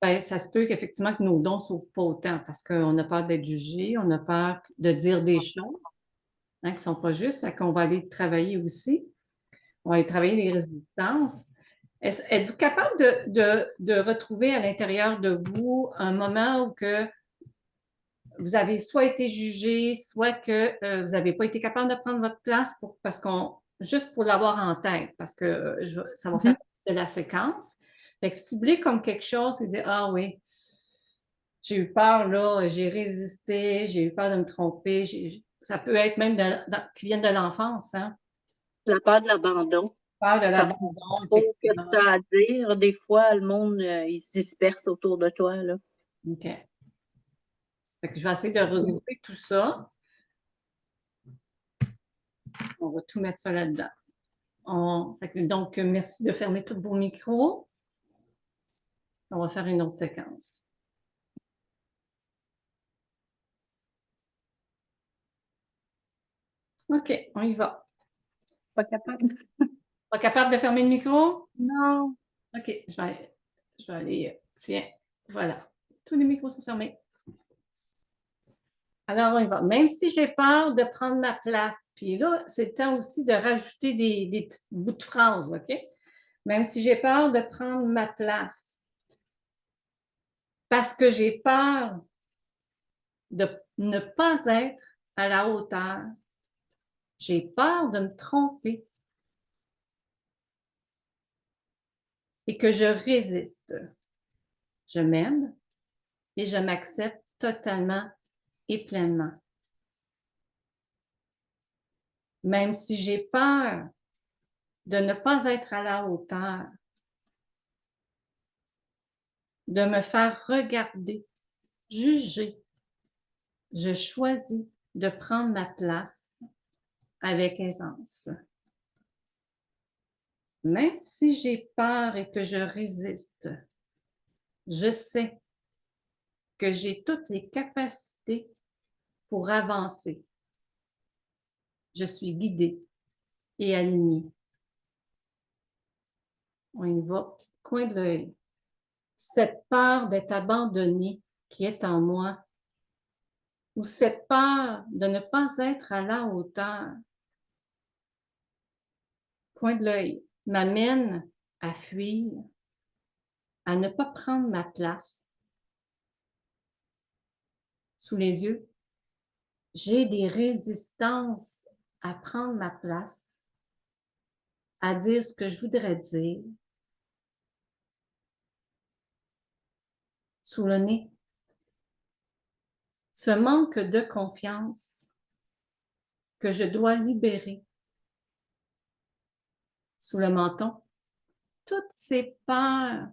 ben, ça se peut qu'effectivement que nos dons ne s'ouvrent pas autant parce qu'on a peur d'être jugé, on a peur de dire des choses qui ne sont pas justes, fait qu'on va aller travailler aussi. On va aller travailler les résistances. Êtes-vous capable de retrouver à l'intérieur de vous un moment où que vous avez soit été jugé, soit que vous n'avez pas été capable de prendre votre place juste pour l'avoir en tête, parce que ça va faire partie de la séquence. Fait que cibler comme quelque chose et dire, ah oui, j'ai eu peur là, j'ai résisté, j'ai eu peur de me tromper. Ça peut être même qui viennent de l'enfance, hein? La peur de l'abandon. Peur de Trop l'abandon, que effectivement. tu as à dire. Des fois, le monde, il se disperse autour de toi, là. OK. Fait que je vais essayer de regrouper tout ça. On va tout mettre ça là-dedans. Donc, merci de fermer tous vos micros. On va faire une autre séquence. OK, on y va. Pas capable. Pas capable de fermer le micro? Non. OK, je vais aller. Tiens, voilà. Tous les micros sont fermés. Alors, on y va. Même si j'ai peur de prendre ma place, puis là, c'est le temps aussi de rajouter des petits bouts de phrases, OK? Même si j'ai peur de prendre ma place, parce que j'ai peur de ne pas être à la hauteur, j'ai peur de me tromper et que je résiste. Je m'aime et je m'accepte totalement et pleinement. Même si j'ai peur de ne pas être à la hauteur, de me faire regarder, juger, je choisis de prendre ma place avec aisance. Même si j'ai peur et que je résiste, je sais que j'ai toutes les capacités pour avancer. Je suis guidée et alignée. On y va, coin de l'œil. Cette peur d'être abandonnée qui est en moi, ou cette peur de ne pas être à la hauteur, coin de l'œil, m'amène à fuir, à ne pas prendre ma place. Sous les yeux, j'ai des résistances à prendre ma place, à dire ce que je voudrais dire. Sous le nez, ce manque de confiance que je dois libérer. Sous le menton, toutes ces peurs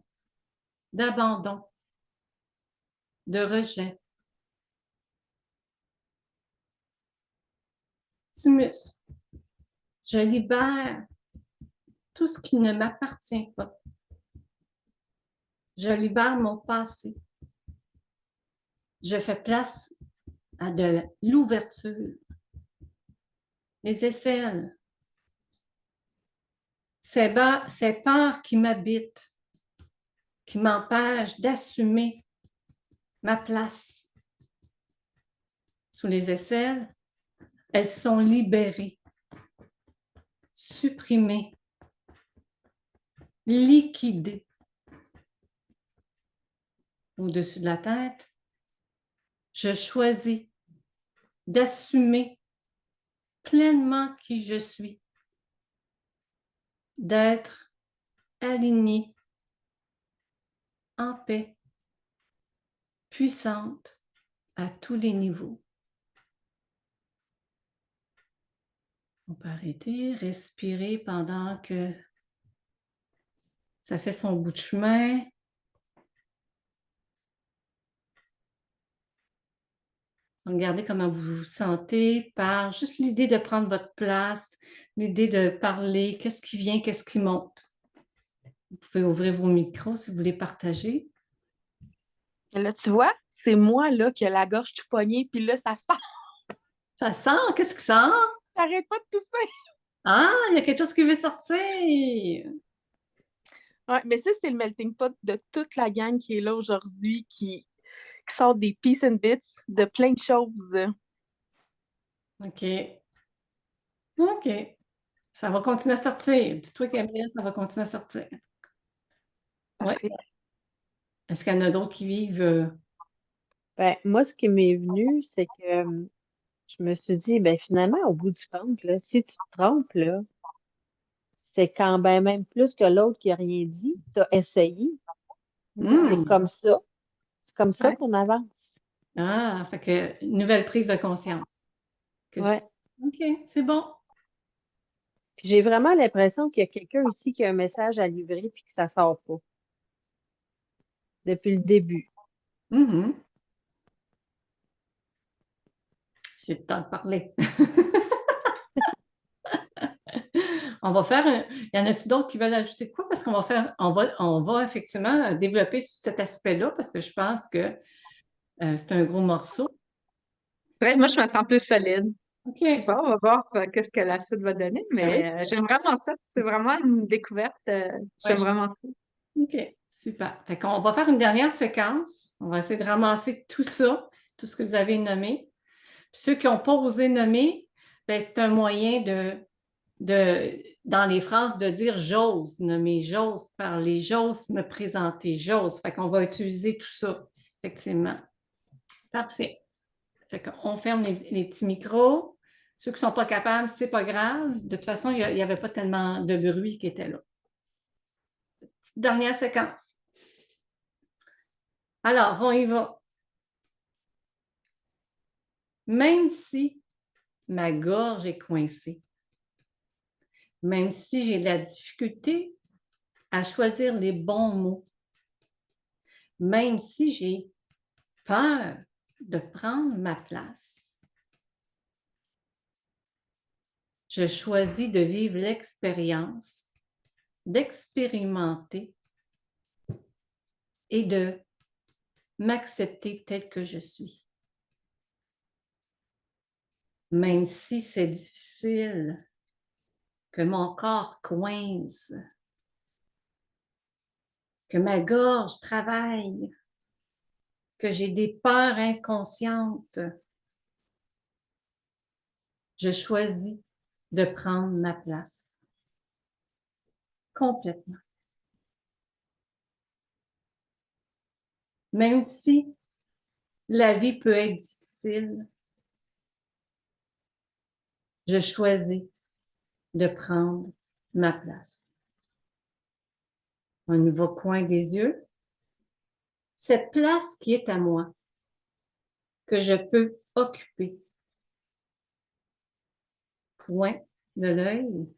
d'abandon, de rejet. Thymus, je libère tout ce qui ne m'appartient pas. Je libère mon passé. Je fais place à de l'ouverture. Les aisselles, ces peurs qui m'habitent, qui m'empêchent d'assumer ma place. Sous les aisselles, elles sont libérées, supprimées, liquidées. Au-dessus de la tête, je choisis d'assumer pleinement qui je suis, d'être alignée, en paix, puissante à tous les niveaux. On peut arrêter, respirer pendant que ça fait son bout de chemin. Regardez comment vous vous sentez par juste l'idée de prendre votre place, l'idée de parler, qu'est-ce qui vient, qu'est-ce qui monte. Vous pouvez ouvrir vos micros si vous voulez partager. Et là, tu vois, c'est moi là qui a la gorge tout poignée, puis là, ça sort. Ça sent? Qu'est-ce que ça sent? J'arrête pas de tousser. Ah, il y a quelque chose qui veut sortir. Ouais, mais ça, c'est le melting pot de toute la gang qui est là aujourd'hui, qui sort des pieces and bits de plein de choses. OK. OK. Ça va continuer à sortir. Dis-toi Gabriel, ça va continuer à sortir. Ouais. Parfait. Est-ce qu'il y en a d'autres qui vivent? Ben, moi, ce qui m'est venu, c'est que je me suis dit, ben finalement, au bout du compte, là, si tu te trompes, là, c'est quand même plus que l'autre qui n'a rien dit. Tu as essayé. C'est comme ça. C'est comme ça Ouais. qu'on avance. Ah, fait que nouvelle prise de conscience. Ouais. OK, c'est bon. Puis j'ai vraiment l'impression qu'il y a quelqu'un ici qui a un message à livrer puis que ça sort pas. Depuis le début. Mhm. C'est le temps de parler. On va faire y en a-tu d'autres qui veulent ajouter quoi? Parce on va effectivement développer sur cet aspect-là parce que je pense que c'est un gros morceau. Ouais, moi, je me sens plus solide. OK. Je sais pas, on va voir qu'est-ce que la suite va donner, Ben oui. mais j'aime vraiment ça. C'est vraiment une découverte. J'aime vraiment ça. OK, super. Fait qu'on va faire une dernière séquence. On va essayer de ramasser tout ça, tout ce que vous avez nommé. Puis ceux qui n'ont pas osé nommer, ben, c'est un moyen dans les phrases, de dire j'ose nommer, j'ose parler, j'ose me présenter, j'ose. Fait qu'on va utiliser tout ça, effectivement. Parfait. Fait qu'on ferme les petits micros. Ceux qui ne sont pas capables, c'est pas grave. De toute façon, il n'y avait pas tellement de bruit qui était là. Petite dernière séquence. Alors, on y va. Même si ma gorge est coincée, même si j'ai de la difficulté à choisir les bons mots, même si j'ai peur de prendre ma place, je choisis de vivre l'expérience, d'expérimenter et de m'accepter tel que je suis. Même si c'est difficile, que mon corps coince, que ma gorge travaille, que j'ai des peurs inconscientes, je choisis de prendre ma place. Complètement. Même si la vie peut être difficile, je choisis de prendre ma place. Au niveau coin des yeux, cette place qui est à moi, que je peux occuper. Coin de l'œil.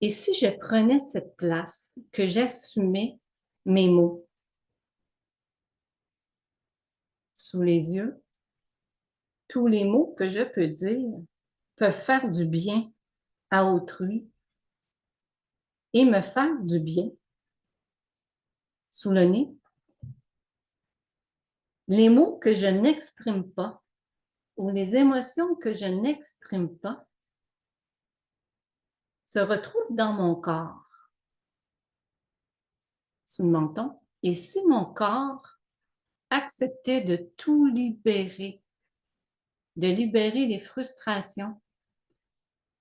Et si je prenais cette place, que j'assumais mes mots sous les yeux, tous les mots que je peux dire peuvent faire du bien à autrui et me faire du bien sous le nez. Les mots que je n'exprime pas ou les émotions que je n'exprime pas se retrouvent dans mon corps, sous le menton. Et si mon corps acceptait de tout libérer, de libérer les frustrations,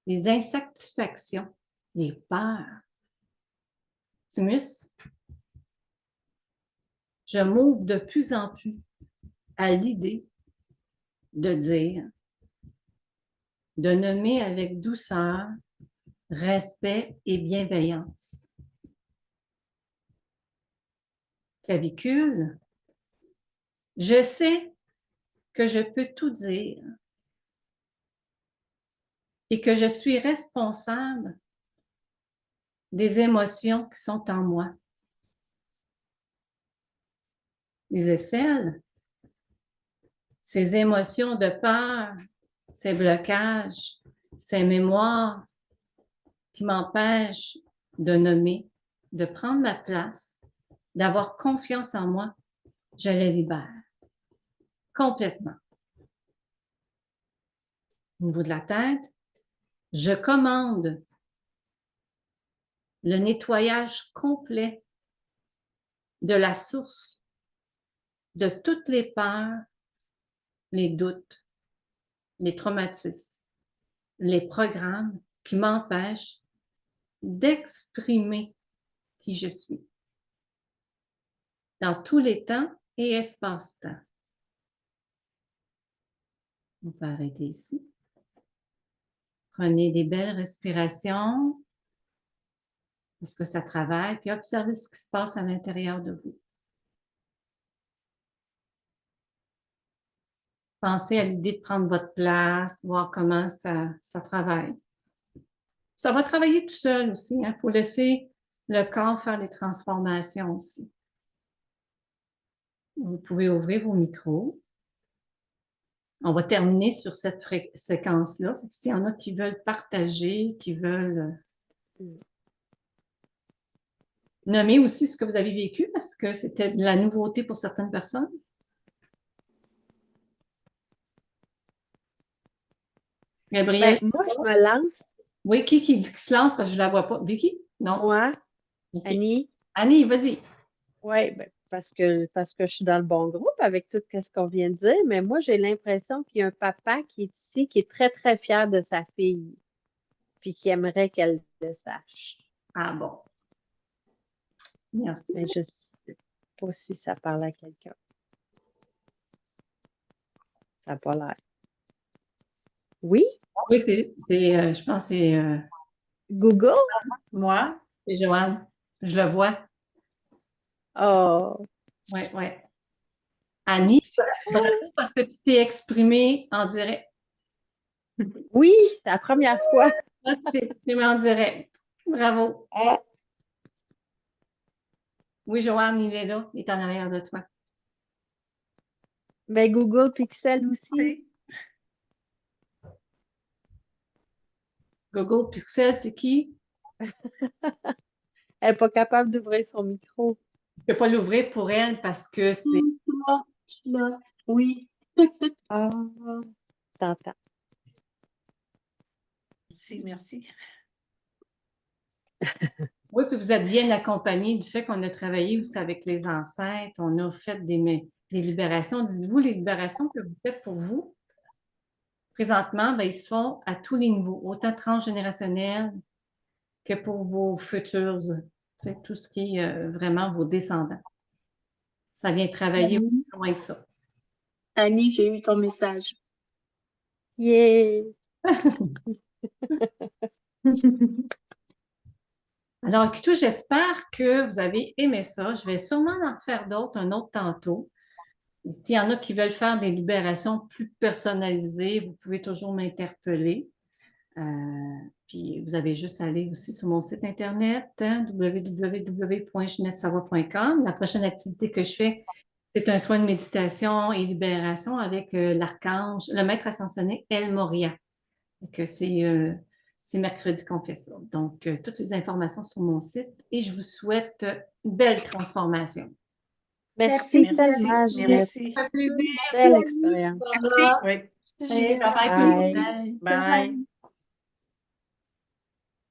les insatisfactions, les peurs, Timus, je m'ouvre de plus en plus à l'idée de dire, de nommer avec douceur, respect et bienveillance. Clavicule, je sais que je peux tout dire et que je suis responsable des émotions qui sont en moi. Les aisselles, ces émotions de peur, ces blocages, ces mémoires qui m'empêchent de nommer, de prendre ma place d'avoir confiance en moi, je le libère complètement. Au niveau de la tête, je commande le nettoyage complet de la source de toutes les peurs, les doutes, les traumatismes, les programmes qui m'empêchent d'exprimer qui je suis dans tous les temps et espaces-temps. On peut arrêter ici. Prenez des belles respirations parce que ça travaille, puis observez ce qui se passe à l'intérieur de vous. Pensez à l'idée de prendre votre place, voir comment ça travaille. Ça va travailler tout seul aussi. Il faut laisser le corps faire les transformations aussi. Vous pouvez ouvrir vos micros. On va terminer sur cette séquence-là. S'il y en a qui veulent partager, qui veulent nommer aussi ce que vous avez vécu, parce que c'était de la nouveauté pour certaines personnes. Gabrielle? Moi, je me lance. Oui, qui dit qu'il se lance parce que je ne la vois pas? Vicky? Non? Moi, Okay. Annie. Annie, vas-y. Oui, parce que je suis dans le bon groupe avec tout ce qu'on vient de dire, mais moi, j'ai l'impression qu'il y a un papa qui est ici, qui est très, très fier de sa fille, puis qui aimerait qu'elle le sache. Ah bon. Merci. Mais je ne sais pas si ça parle à quelqu'un. Ça n'a pas l'air. Oui? Oui, je pense que c'est... Google? Moi? C'est Joanne. Je le vois. Oh. Oui, oui. Annie, bravo parce que tu t'es exprimée en direct. Oui, c'est la première fois. Là, tu t'es exprimée en direct. Bravo. Oui, Joanne, il est là. Il est en arrière de toi. Ben, Google Pixel aussi. Google Pixel, c'est qui? Elle n'est pas capable d'ouvrir son micro. Je ne peux pas l'ouvrir pour elle parce que c'est... Là, oui. Ah, t'entends. Merci. Oui, puis vous êtes bien accompagné du fait qu'on a travaillé aussi avec les ancêtres, on a fait des libérations. Dites-vous, les libérations que vous faites pour vous, présentement, ils se font à tous les niveaux, autant transgénérationnels que pour vos futurs, tout ce qui est vraiment vos descendants. Ça vient travailler aussi loin que ça. Annie, j'ai eu ton message. Yeah! Alors, Kitou, j'espère que vous avez aimé ça. Je vais sûrement en faire d'autres, un autre tantôt. S'il y en a qui veulent faire des libérations plus personnalisées, vous pouvez toujours m'interpeller. Puis vous avez juste à aller aussi sur mon site internet, www.jeanettesavoie.com. La prochaine activité que je fais, c'est un soin de méditation et libération avec l'archange, le maître ascensionné El Moria. C'est mercredi qu'on fait ça. Donc, toutes les informations sur mon site et je vous souhaite une belle transformation. Merci tellement, Ginette. Merci. Ça fait plaisir. Belle expérience. Merci. Oui. Bye bye tout le monde. Bye.